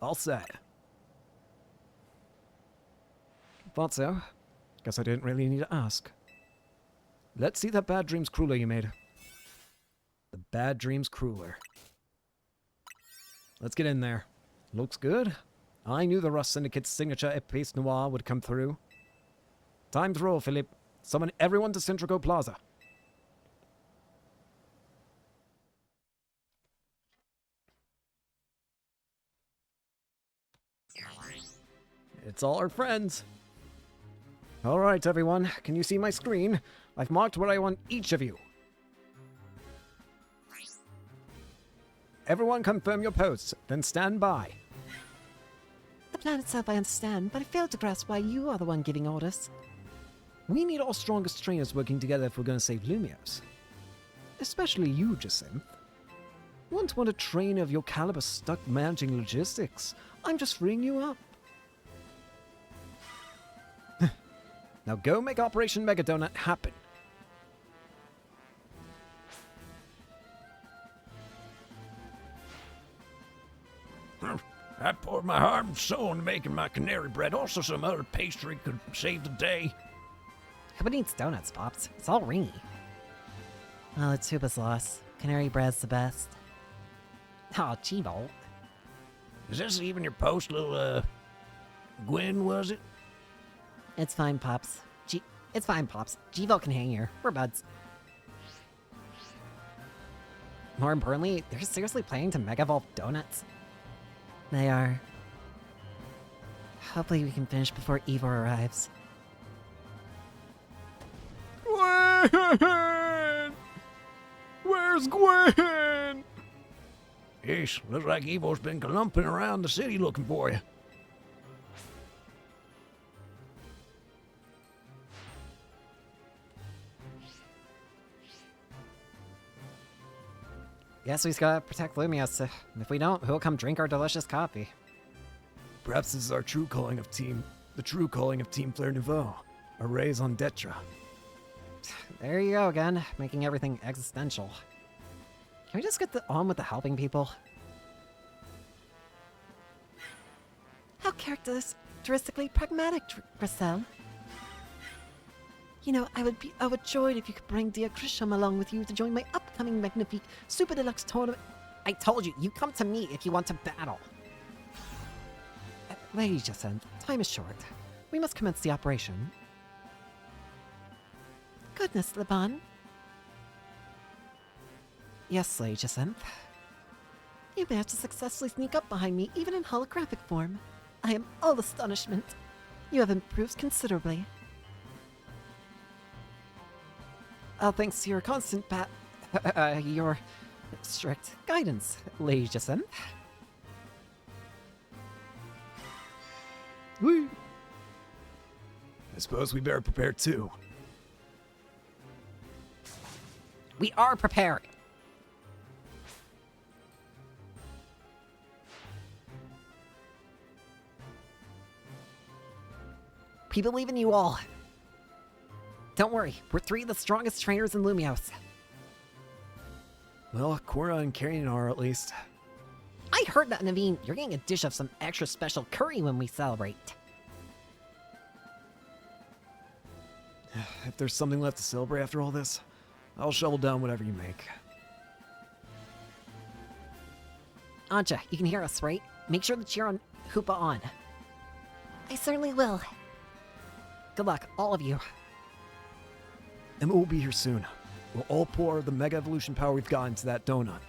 A: All set. Thought so. Guess I didn't really need to ask. Let's see that Bad Dreams Crueler you made. The Bad Dreams Crueler. Let's get in there. Looks good. I knew the Rust Syndicate's signature Epicé Noir would come through. Time to roll, Philip. Summon everyone to Centrico Plaza. It's all our friends. Alright, everyone. Can you see my screen? I've marked where I want each of you. Everyone confirm your posts, then stand by.
B: The plan itself I understand, but I fail to grasp why you are the one giving orders.
A: We need our strongest trainers working together if we're going to save Lumios. Especially you, Jacinth. Wouldn't want a trainer of your caliber stuck managing logistics. I'm just freeing you up. Now go make Operation Mega Donut happen.
C: I poured my heart and soul into making my canary bread. Also, some other pastry could save the day.
B: Who needs donuts, Pops? It's all ringy. Oh, the tuba's lost. Canary bread's the best. Oh, Chivo.
C: Is this even your post, little, Gwen, was it?
B: It's fine, Pops. It's fine, Pops. G-Vo can hang here. We're buds. More importantly, they're seriously planning to Mega Evolve donuts. They are. Hopefully we can finish before Eivor arrives.
C: Gwen! Where's Gwen? Yes, looks like Evo's been glumping around the city looking for you.
B: Guess we just gotta protect Lumios. If we don't, who'll come drink our delicious coffee?
C: Perhaps this is our true calling of Team Flare Nouveau, a raison d'etre.
B: There you go again, making everything existential. Can we just get on with the helping people? How characteristically pragmatic, Griselle. You know, I would be overjoyed if you could bring dear Grisham along with you to join my upcoming Magnifique Super Deluxe tournament. I told you, you come to me if you want to battle. Lady Jacinth, time is short. We must commence the operation. Goodness, Laban. Yes, Lady Jacinth. You managed to successfully sneak up behind me, even in holographic form. I am all astonishment. You have improved considerably. All thanks to your constant your strict guidance, Lady Jacinth.
C: Woo! I suppose we better prepare too.
B: We are prepared. We believe in you all. Don't worry, we're 3 of the strongest trainers in Lumios.
C: Well, Cora and Kaden are at least.
B: I heard that, Naveen. You're getting a dish of some extra special curry when we celebrate.
C: If there's something left to celebrate after all this, I'll shovel down whatever you make.
B: Anja, you can hear us, right? Make sure to cheer on Hoopa on. I certainly will. Good luck, all of you.
C: Emma will be here soon. We'll all pour the Mega Evolution power we've got into that donut.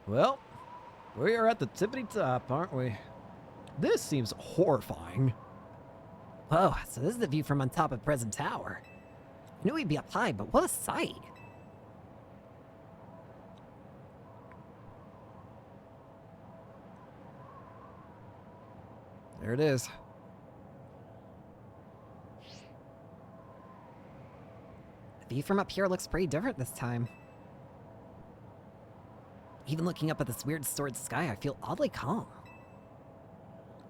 A: Well, we are at the tippity top, aren't we? This seems horrifying.
B: Whoa, so this is the view from on top of Present Tower. I knew we'd be up high, but what a sight.
C: There it is.
B: The view from up here looks pretty different this time. Even looking up at this weird distorted sky, I feel oddly calm.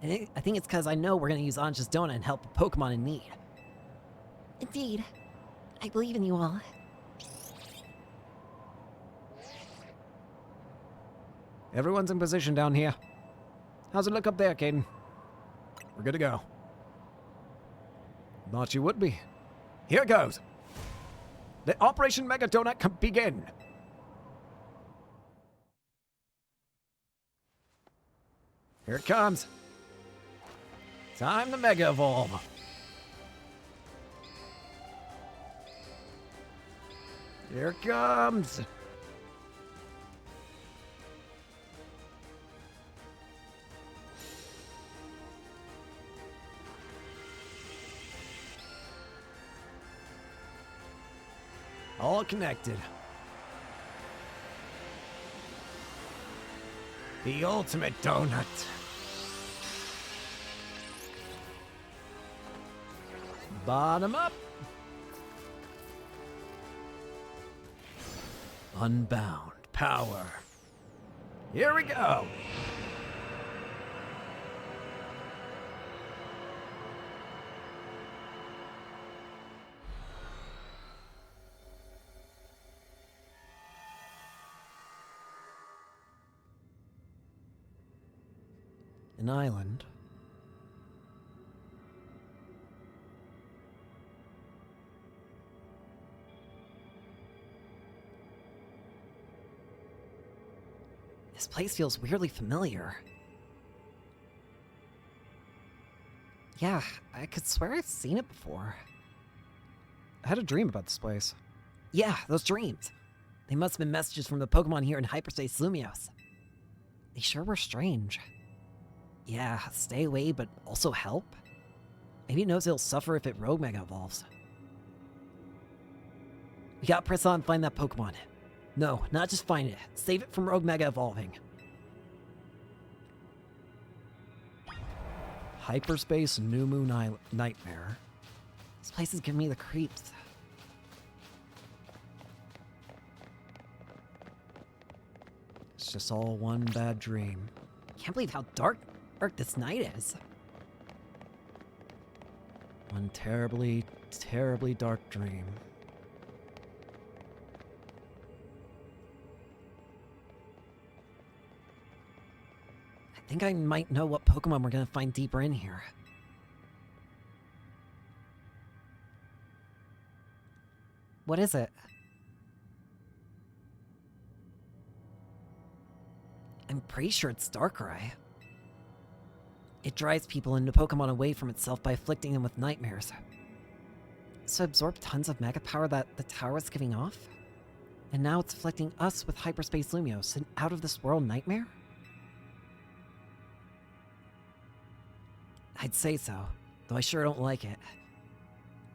B: I think it's because I know we're going to use Anja's donut and help a Pokemon in need. Indeed. I believe in you all.
A: Everyone's in position down here. How's it look up there, Caden?
C: We're good to go. Thought you would be. Here goes. Let Operation Mega Donut begin. Here it comes. Time to Mega Evolve. Here it comes. All connected. The ultimate donut.
A: Bottom up.
C: Unbound power. Here we go.
A: An island.
B: This place feels weirdly familiar. Yeah, I could swear I've seen it before.
A: I had a dream about this place.
B: Yeah, those dreams. They must have been messages from the Pokemon here in Hyperspace Lumios. They sure were strange. Yeah, stay away, but also help? Maybe it knows it'll suffer if it Rogue Mega evolves. We gotta press on and find that Pokemon. No, not just find it. Save it from Rogue Mega evolving.
A: Hyperspace New Moon Nightmare.
B: This place is giving me the creeps.
A: It's just all one bad dream.
B: Can't believe how dark this night is.
A: One terribly, terribly dark dream.
B: I think I might know what Pokemon we're gonna find deeper in here. What is it? I'm pretty sure it's Darkrai. It drives people into Pokemon away from itself by afflicting them with nightmares. So it absorbed tons of mega power that the tower was giving off? And now it's afflicting us with Hyperspace Lumios, an out-of-this-world nightmare? I'd say so, though I sure don't like it.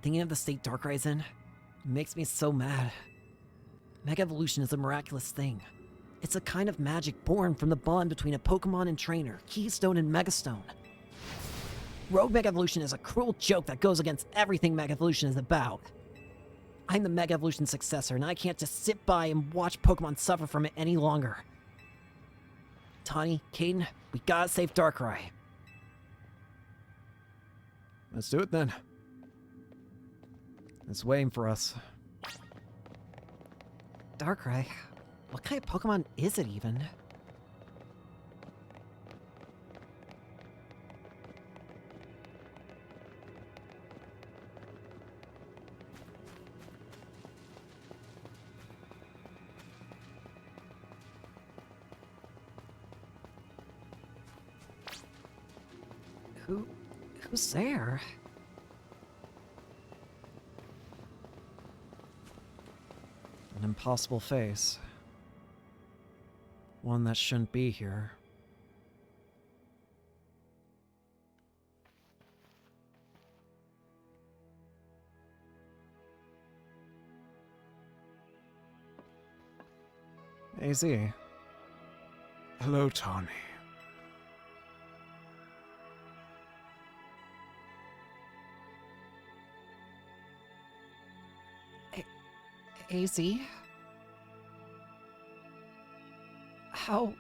B: Thinking of the state Darkrai's in makes me so mad. Mega Evolution is a miraculous thing. It's a kind of magic born from the bond between a Pokemon and trainer, Keystone and Megastone. Rogue Mega Evolution is a cruel joke that goes against everything Mega Evolution is about. I'm the Mega Evolution successor, and I can't just sit by and watch Pokemon suffer from it any longer. Tawny, Caden, we gotta save Darkrai.
C: Let's do it then. It's waiting for us.
A: Darkrai, what kind of Pokemon is it even? Who's there? An impossible face. One that shouldn't be here. AZ.
C: Hello, Tawny.
A: AZ? How...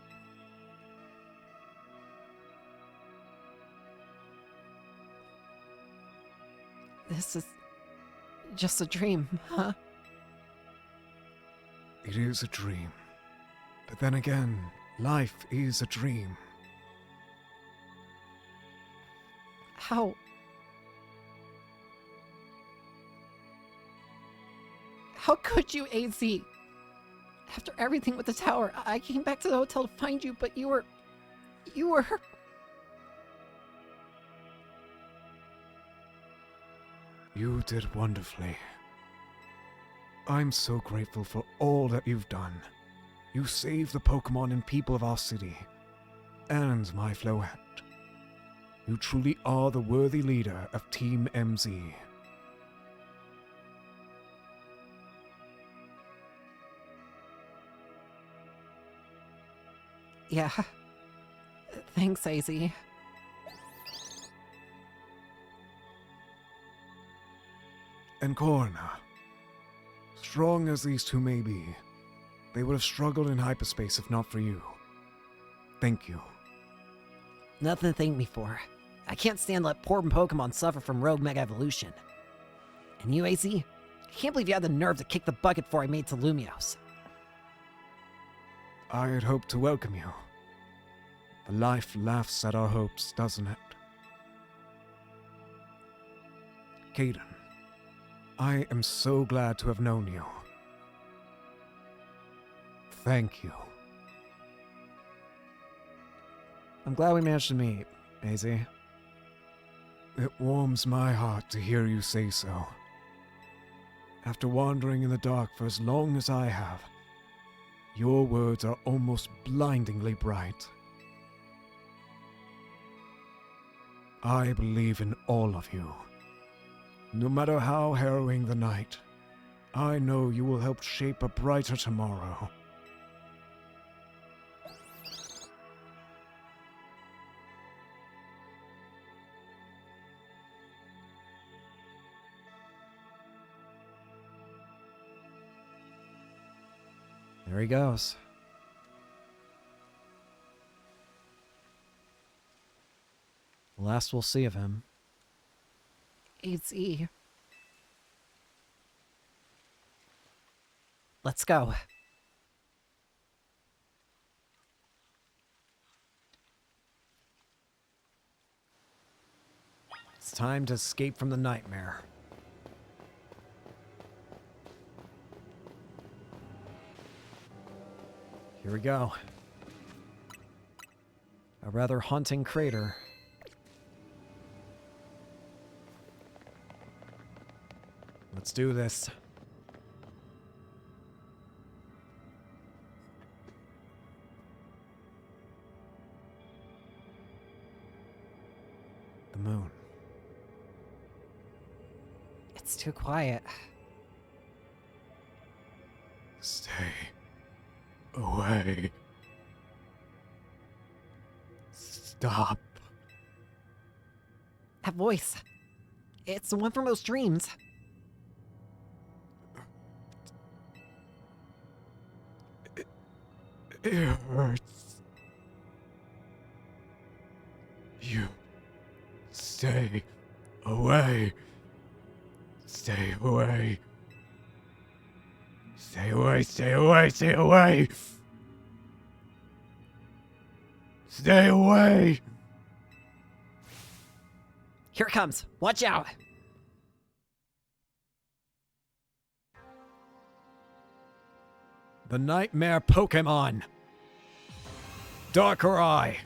A: This is just a dream, huh?
C: It is a dream. But then again, life is a dream.
A: How... How could you, AZ? After everything with the tower, I came back to the hotel to find you, but you were...
C: You did wonderfully. I'm so grateful for all that you've done. You saved the Pokémon and people of our city. And my Floette. You truly are the worthy leader of Team MZ.
A: Yeah. Thanks, AZ.
C: And Corna. Strong as these two may be, they would have struggled in hyperspace if not for you. Thank you.
A: Nothing to thank me for. I can't stand to let poor Pokemon suffer from rogue Mega Evolution. And you, AZ? I can't believe you had the nerve to kick the bucket before I made it to Lumiose.
C: I had hoped to welcome you. But life laughs at our hopes, doesn't it? Caden, I am so glad to have known you. Thank you.
A: I'm glad we managed to meet, AZ.
C: It warms my heart to hear you say so. After wandering in the dark for as long as I have, your words are almost blindingly bright. I believe in all of you. No matter how harrowing the night, I know you will help shape a brighter tomorrow.
A: There he goes. The last we'll see of him. AZ. Let's go. It's time to escape from the nightmare. Here we go. A rather haunting crater. Let's do this. The moon. It's too quiet.
C: Stay away. Stop.
A: That voice. It's the one from those dreams.
C: It hurts. You stay Away. Stay away. Stay away, stay away, stay away. Stay away.
A: Here it comes. Watch out.
C: The Nightmare Pokémon. Darkrai.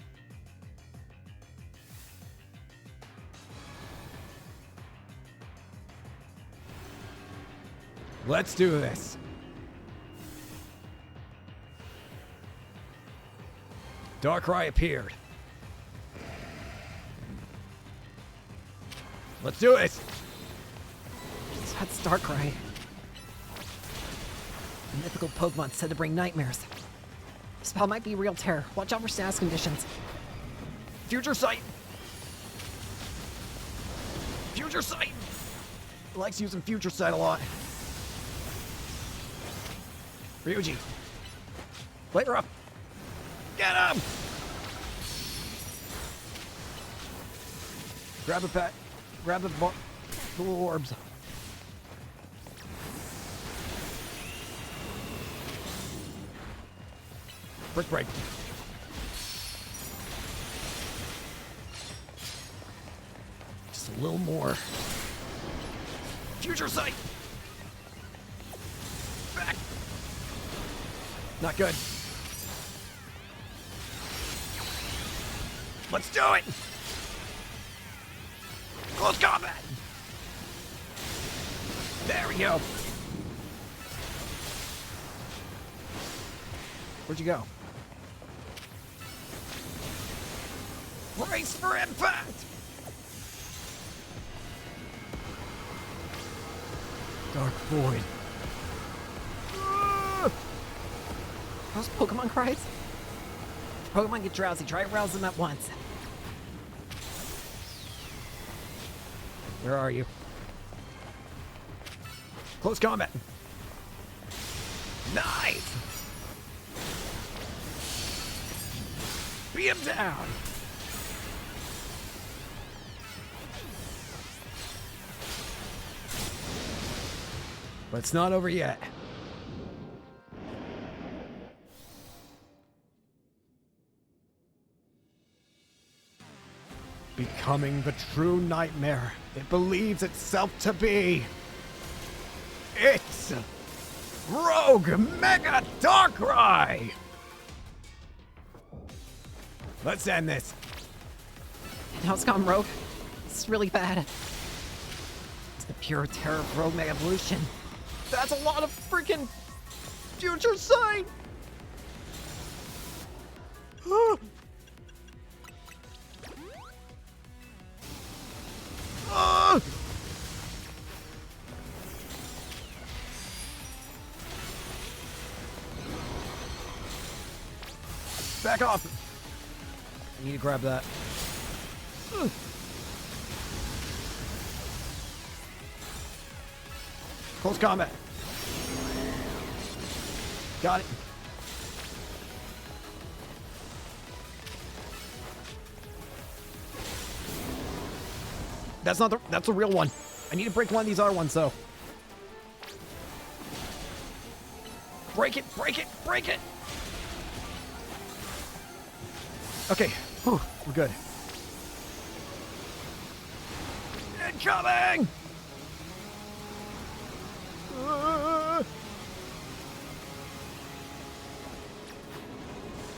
C: Let's do this. Darkrai appeared. Let's do it.
A: That's Darkrai. A mythical Pokemon said to bring nightmares. Spell might be real terror. Watch out for status conditions.
C: Future Sight. Future Sight. Likes using Future Sight a lot. Ryuji. Later up. Get him! Grab the pet. Grab the little orbs. Brick break. Just a little more. Future Sight! Back! Not good. Let's do it! Close combat! There we go. Where'd you go? Brace for impact! Dark Void.
A: Those Pokemon cries? Pokemon get drowsy. Try to rouse them at once.
C: Where are you? Close combat. Nice! Beat him down! But it's not over yet. Becoming the true nightmare it believes itself to be. It's Rogue Mega Darkrai! Let's end this.
A: Now it's gone rogue. It's really bad. It's the pure terror of Rogue Mega Evolution. That's a lot of freaking Future Sight!
C: Back off! I need to grab that. Close combat. Got it. That's not the, that's the real one. I need to break one of these other ones, though. Break it, break it, break it! Okay, whew, we're good. Incoming!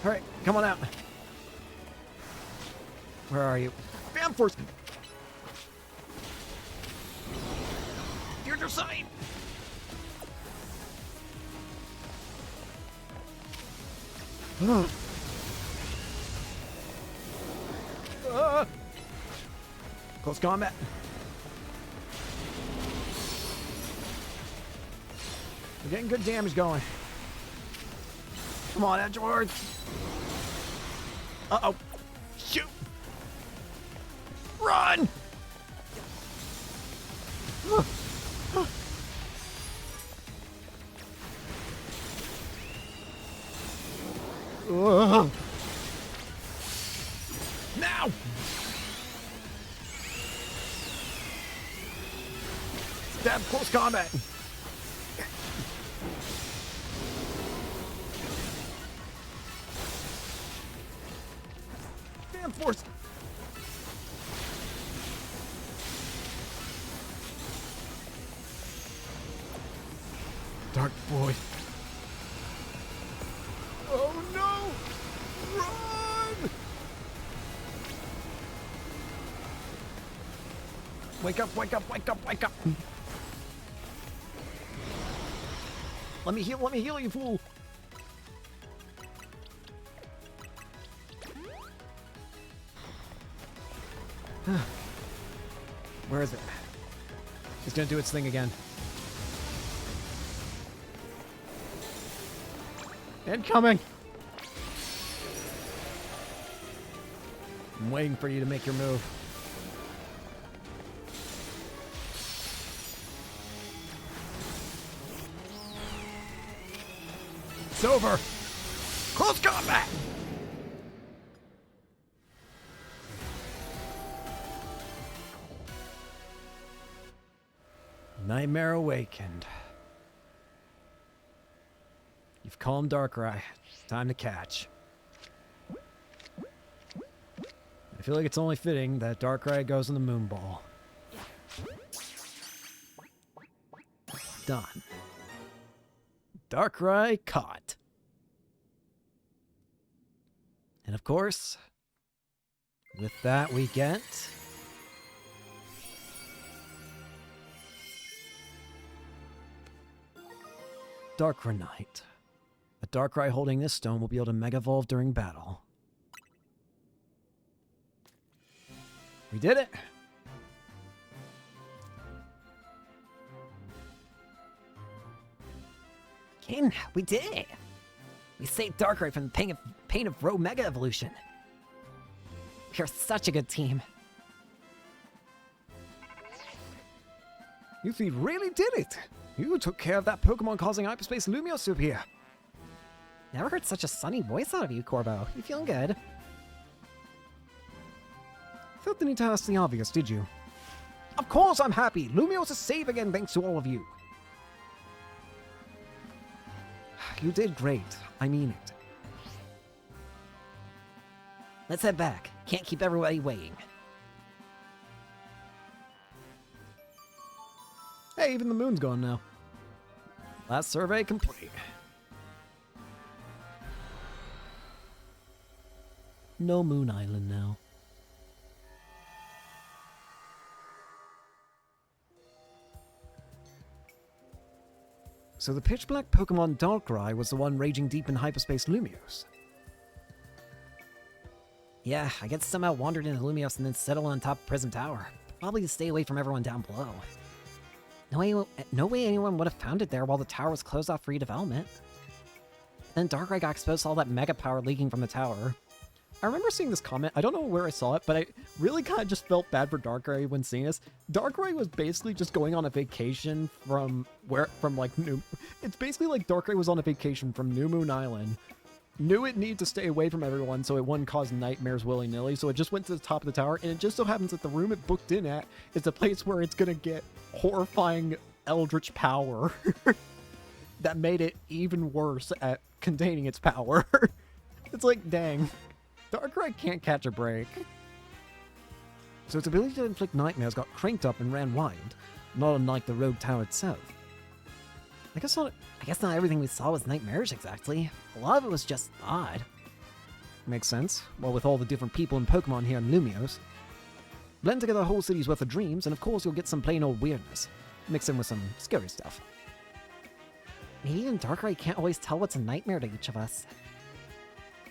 C: Alright, come on out. Where are you? Bam Force! Future Sight! Close combat. We're getting good damage going. Come on, Edgeworth. Uh-oh. Shoot. Run! Now! Stab, close combat. Fan force. Dark void. Oh no! Run! Wake up, wake up, wake up, wake up! Let me heal, you fool! Where is it? It's gonna do its thing again. Incoming! I'm waiting for you to make your move. It's over! Close combat! Nightmare awakened. You've calmed Darkrai. Time to catch. I feel like it's only fitting that Darkrai goes in the Moon Ball. Done. Darkrai caught. And of course, with that we get... Darkranite. A Darkrai holding this stone will be able to Mega Evolve during battle. We did it!
B: King, we did it! We saved Darkrai from the pain of Row Mega Evolution. You're such a good team.
C: You three really did it! You took care of that Pokemon causing hyperspace Lumiose up here.
B: Never heard such a sunny voice out of you, Corbo. You feeling good?
C: Felt the need to ask the obvious, did you? Of course I'm happy! Lumiose is safe again thanks to all of you. You did great. I mean it.
B: Let's head back. Can't keep everybody waiting.
C: Hey, even the moon's gone now. Last survey complete. No Moon Island now. So the pitch black Pokemon Darkrai was the one raging deep in hyperspace Lumiose.
B: Yeah, I guess somehow wandered into Lumiose and then settled on top of Prism Tower. Probably to stay away from everyone down below. No way anyone would have found it there while the tower was closed off for redevelopment. Then Darkrai got exposed to all that mega power leaking from the tower.
A: I remember seeing this comment. I don't know where I saw it, but I really kind of just felt bad for Darkrai when seeing this. Darkrai was basically just going on a vacation it's basically like Darkrai was on a vacation from New Moon Island. Knew it needed to stay away from everyone so it wouldn't cause nightmares willy-nilly, so it just went to the top of the tower, and it just so happens that the room it booked in at is the place where it's gonna get horrifying eldritch power that made it even worse at containing its power. It's like, dang. Darkrai can't catch a break.
C: So its ability to inflict nightmares got cranked up and ran wild, not unlike the rogue tower itself.
B: I guess not everything we saw was nightmarish exactly. A lot of it was just odd.
C: Makes sense. Well, with all the different people and Pokemon here in Lumiose. Blend together a whole city's worth of dreams, and of course you'll get some plain old weirdness. Mix in with some scary stuff.
B: Maybe even Darkrai can't always tell what's a nightmare to each of us.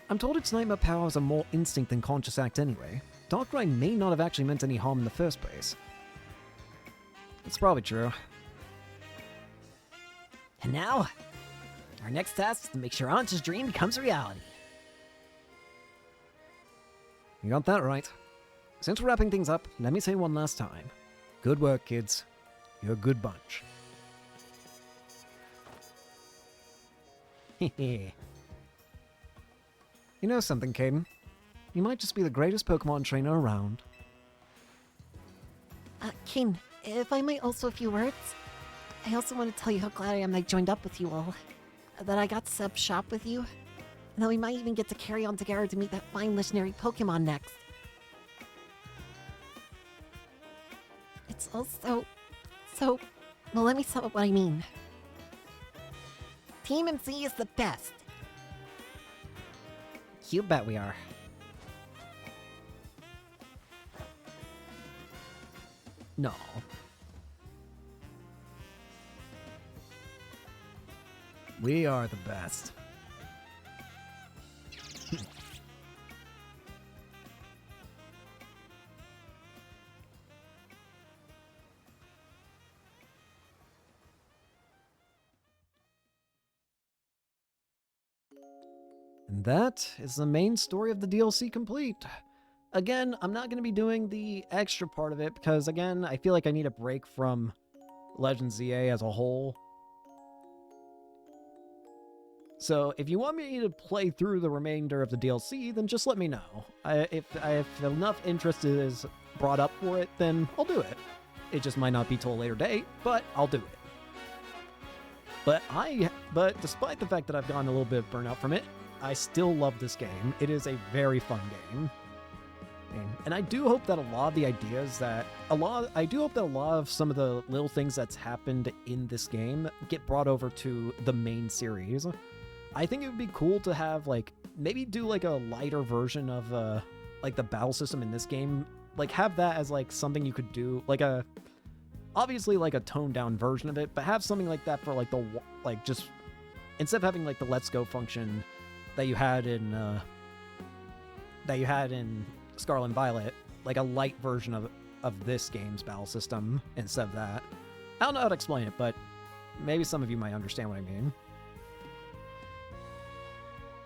C: I'm told its nightmare powers are more instinct than conscious act anyway. Darkrai may not have actually meant any harm in the first place. It's probably true.
B: And now, our next task is to make sure Ancha's dream becomes reality.
C: You got that right. Since we're wrapping things up, let me say one last time. Good work, kids. You're a good bunch.
B: Hehe.
C: You know something, Caden? You might just be the greatest Pokemon trainer around.
B: King, If I might also a few words, I also want to tell you how glad I am I joined up with you all. That I got to sub shop with you. And that we might even get to carry on together to meet that fine legendary Pokémon next. It's also... well, let me sum up what I mean. Team MC is the best.
A: You bet we are. No. We are the best. And that is the main story of the DLC complete. Again, I'm not going to be doing the extra part of it because, again, I feel like I need a break from Legends ZA as a whole. So if you want me to play through the remainder of the DLC, then just let me know. If enough interest is brought up for it, then I'll do it. It just might not be till a later date, but I'll do it. But despite the fact that I've gotten a little bit of burnout from it, I still love this game. It is a very fun game. And I do hope that a lot of the ideas that I do hope that a lot of some of the little things that's happened in this game get brought over to the main series. I think it would be cool to have, like, maybe do, like, a lighter version of, like, the battle system in this game. Like, have that as, like, something you could do, like obviously, like, a toned-down version of it, but have something like that for, like, just, instead of having, like, the Let's Go function that you had in Scarlet and Violet, like, a light version of this game's battle system instead of that. I don't know how to explain it, but maybe some of you might understand what I mean.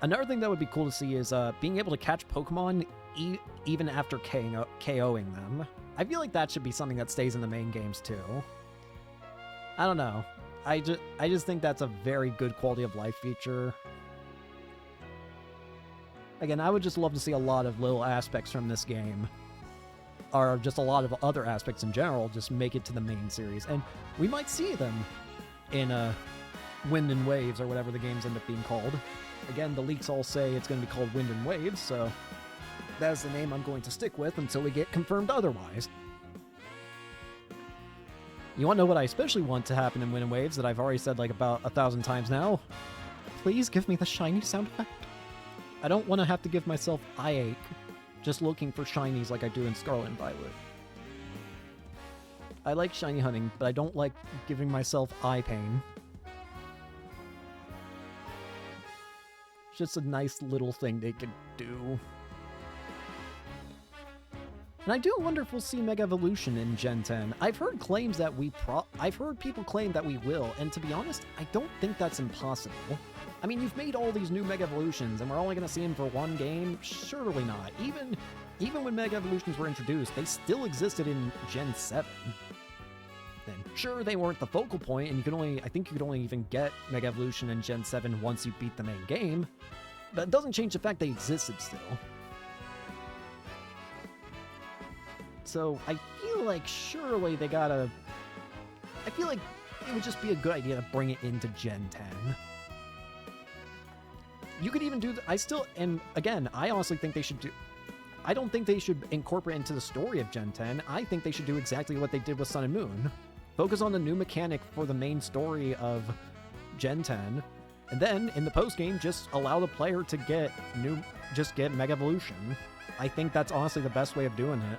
A: Another thing that would be cool to see is being able to catch Pokemon even after KOing them. I feel like that should be something that stays in the main games too. I don't know. I just think that's a very good quality of life feature. Again, I would just love to see a lot of little aspects from this game, or just a lot of other aspects in general, just make it to the main series. And we might see them in Wind and Waves, or whatever the games end up being called. Again, the leaks all say it's going to be called Wind and Waves, so that's the name I'm going to stick with until we get confirmed otherwise. You want to know what I especially want to happen in Wind and Waves that I've already said like about 1,000 times now? Please give me the shiny sound effect. I don't want to have to give myself eye ache just looking for shinies like I do in Scarlet and Violet. I like shiny hunting, but I don't like giving myself eye pain. It's just a nice little thing they can do. And I do wonder if we'll see Mega Evolution in Gen 10. I've heard claims that I've heard people claim that we will, and to be honest, I don't think that's impossible. I mean, you've made all these new Mega Evolutions, and we're only going to see them for one game? Surely not. Even when Mega Evolutions were introduced, they still existed in Gen 7. Then, sure, they weren't the focal point, and I think you could only even get Mega Evolution in Gen 7 once you beat the main game, but it doesn't change the fact they existed still. So, I feel like surely they gotta... I feel like it would just be a good idea to bring it into Gen 10. You could even do... And again, I honestly think they should do... I don't think they should incorporate into the story of Gen 10. I think they should do exactly what they did with Sun and Moon. Focus on the new mechanic for the main story of Gen 10, and then, in the post-game, just allow the player to get Mega Evolution. I think that's honestly the best way of doing it.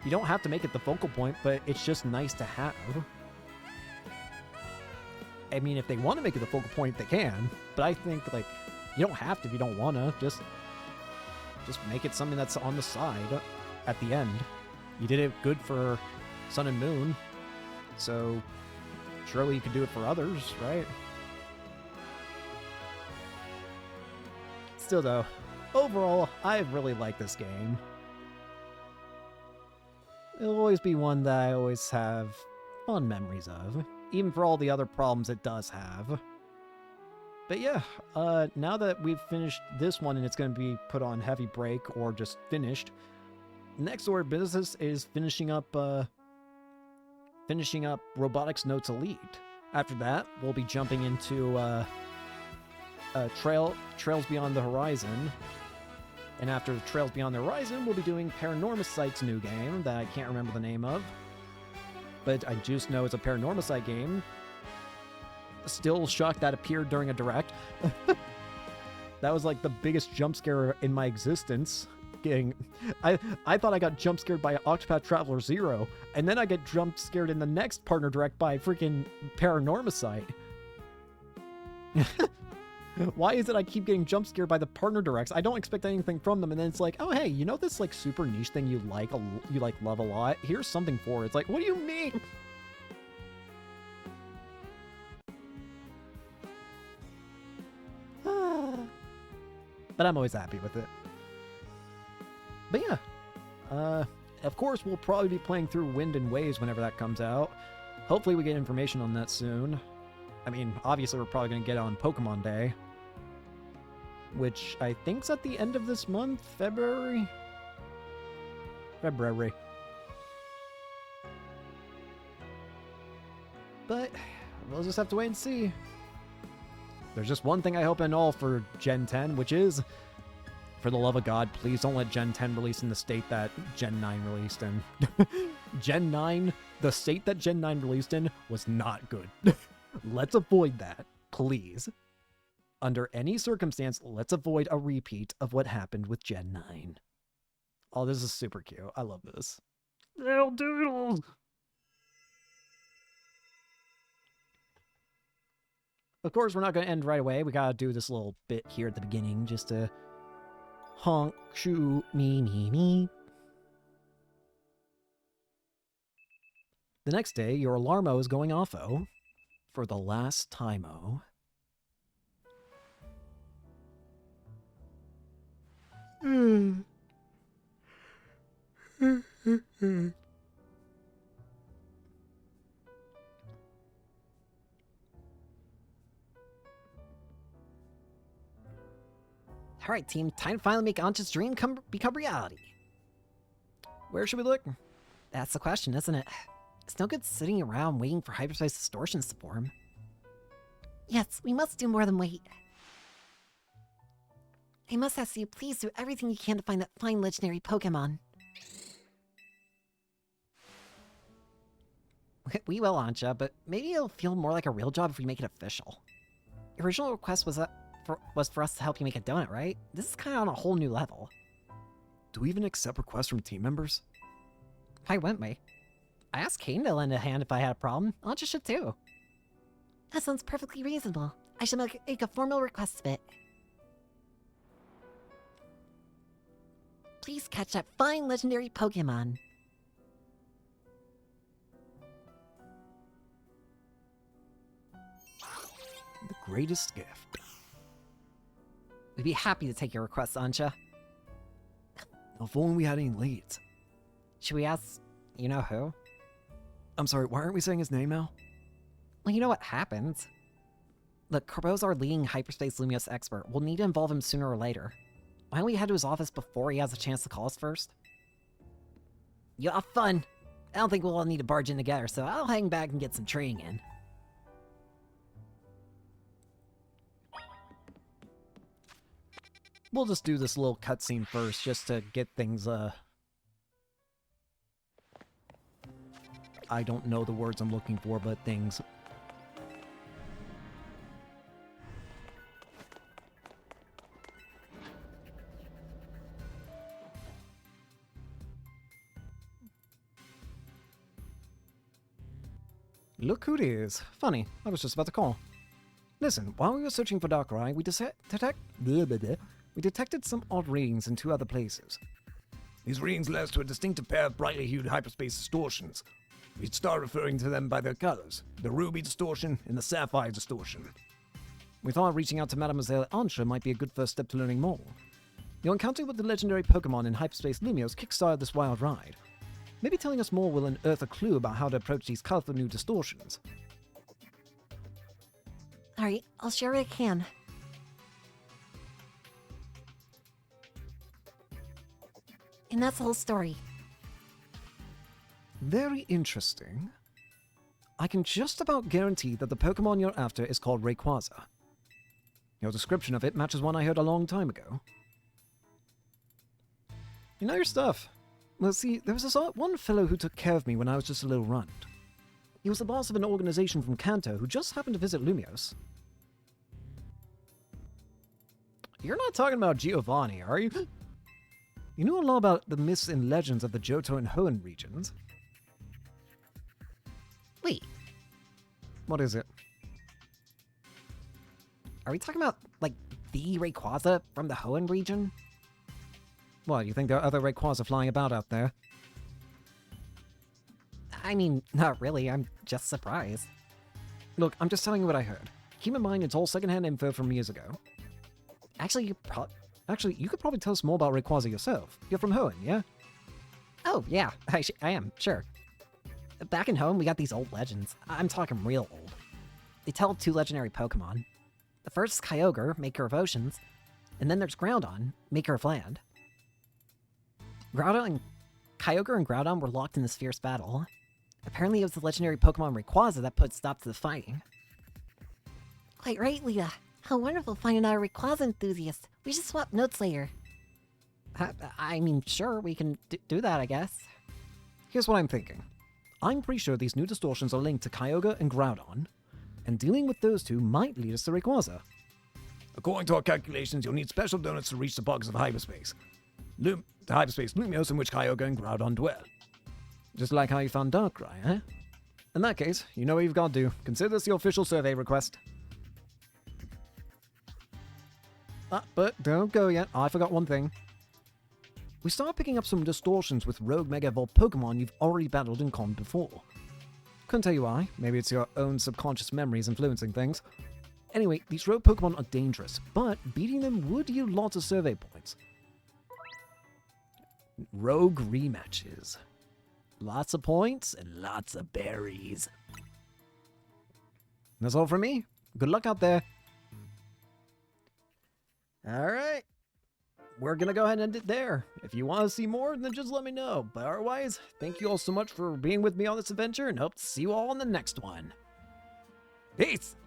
A: You don't have to make it the focal point, but it's just nice to have. I mean, if they want to make it the focal point, they can, but I think, like, you don't have to if you don't want to. Just make it something that's on the side at the end. You did it good for Sun and Moon, so surely you could do it for others, right? Still though, overall, I really like this game. It'll always be one that I always have fond memories of, even for all the other problems it does have. But yeah, now that we've finished this one and it's going to be put on heavy break or just finished, next order of business is finishing up finishing up Robotics Notes Elite. After that, we'll be jumping into Trails Beyond the Horizon. And after Trails Beyond the Horizon, we'll be doing Paranormaside's new game that I can't remember the name of. But I just know it's a Paranormaside game. Still shocked that appeared during a direct. That was like the biggest jump scare in my existence. I thought I got jump scared by Octopath Traveler 0, and then I get jump scared in the next partner direct by freaking Paranormaside. Why is it I keep getting jump scared by the partner directs? I don't expect anything from them, and then it's like, oh hey, you know this like super niche thing you love a lot? Here's something for it. It's like, what do you mean? But I'm always happy with it. But yeah, of course we'll probably be playing through Wind and Waves whenever that comes out. Hopefully we get information on that soon. I mean, obviously we're probably going to get it on Pokemon Day, which I think's at the end of this month, February. But we'll just have to wait and see. There's just one thing I hope and all for Gen 10, which is, for the love of God, please don't let Gen 10 release in the state that Gen 9 released in. Gen 9, the state that Gen 9 released in was not good. Let's avoid that, please. Under any circumstance, let's avoid a repeat of what happened with Gen 9. Oh, this is super cute. I love this. Little doodles! Of course, we're not going to end right away. We got to do this little bit here at the beginning just to honk, shoo, me. The next day, your alarmo is going off-o for the last time-o.
B: Alright, team, time to finally make Ancha's dream become reality.
A: Where should we look?
B: That's the question, isn't it? It's no good sitting around waiting for hyperspace distortions to form. Yes, we must do more than wait. I must ask you, please do everything you can to find that fine legendary Pokémon. We will, Ancha, but maybe it'll feel more like a real job if we make it official. Your original request was for us to help you make a donut, right? This is kind of on a whole new level.
C: Do we even accept requests from team members?
B: Why wouldn't we? I asked Caden to lend a hand if I had a problem. Ancha should too. That sounds perfectly reasonable. I should make a formal request of it. Please catch that fine legendary Pokémon.
C: The greatest gift.
B: We'd be happy to take your request, Ancha.
C: If only we had any leads.
B: Should we ask, you know who?
C: I'm sorry, why aren't we saying his name now?
B: Well, you know what happens. Look, Corbo's our leading hyperspace Lumios expert. We'll need to involve him sooner or later. Why don't we head to his office before he has a chance to call us first? You'll have fun. I don't think we'll all need to barge in together, so I'll hang back and get some training in.
A: We'll just do this little cutscene first, just to get things, I don't know the words I'm looking for, but things. Look who it is. Funny, I was just about to call. Listen, while we were searching for Darkrai, we detected some odd readings in two other places.
C: These readings led us to a distinctive pair of brightly hued hyperspace distortions. We'd start referring to them by their colors, the ruby distortion and the sapphire distortion.
A: We thought reaching out to Mademoiselle Ancha might be a good first step to learning more. Your encounter with the legendary Pokémon in Hyperspace Lumios kickstarted this wild ride. Maybe telling us more will unearth a clue about how to approach these colorful new distortions.
B: Alright, I'll share what I can. And that's the whole story.
A: Very interesting.
C: I can just about guarantee that the Pokemon you're after is called Rayquaza. Your description of it matches one I heard a long time ago. You know your stuff. Well, see, there was this one fellow who took care of me when I was just a little runt. He was the boss of an organization from Kanto who just happened to visit Lumios. You're not talking about Giovanni, are you? You know a lot about the myths and legends of the Johto and Hoenn regions.
B: Wait,
C: What is it?
B: are we talking about, like, the Rayquaza from the Hoenn region?
C: What, you think there are other Rayquaza flying about out there?
B: I mean, not really, I'm just surprised.
C: Look, I'm just telling you what I heard. Keep in mind it's all secondhand info from years ago.
B: Actually,
C: You could probably tell us more about Rayquaza yourself. You're from Hoenn, yeah?
B: oh, yeah, I am, sure. Back in home, we got these old legends. I'm talking real old. They tell of 2 legendary Pokemon. The first is Kyogre, maker of oceans, and then there's Groudon, maker of land. Kyogre and Groudon were locked in this fierce battle. Apparently it was the legendary Pokemon Rayquaza that put stop to the fighting. Quite right, Lita. How wonderful finding out a Rayquaza enthusiast. We should swap notes later. I mean, sure, we can do that, I guess.
C: Here's what I'm thinking. I'm pretty sure these new distortions are linked to Kyogre and Groudon, and dealing with those two might lead us to Rayquaza. According to our calculations, you'll need special donuts to reach the bugs of hyperspace. The hyperspace Lumios in which Kyogre and Groudon dwell. Just like how you found Darkrai, eh? In that case, you know what you've got to do. Consider this the official survey request. But don't go yet. I forgot one thing. We start picking up some distortions with rogue Mega Evolved Pokemon you've already battled and conned before. Couldn't tell you why. Maybe it's your own subconscious memories influencing things. Anyway, these rogue Pokemon are dangerous, but beating them would yield lots of survey points. Rogue rematches. Lots of points and lots of berries. That's all from me. Good luck out there. Alright. We're gonna go ahead and end it there. If you want to see more, then just let me know. But otherwise, thank you all so much for being with me on this adventure, and hope to see you all in the next one. Peace!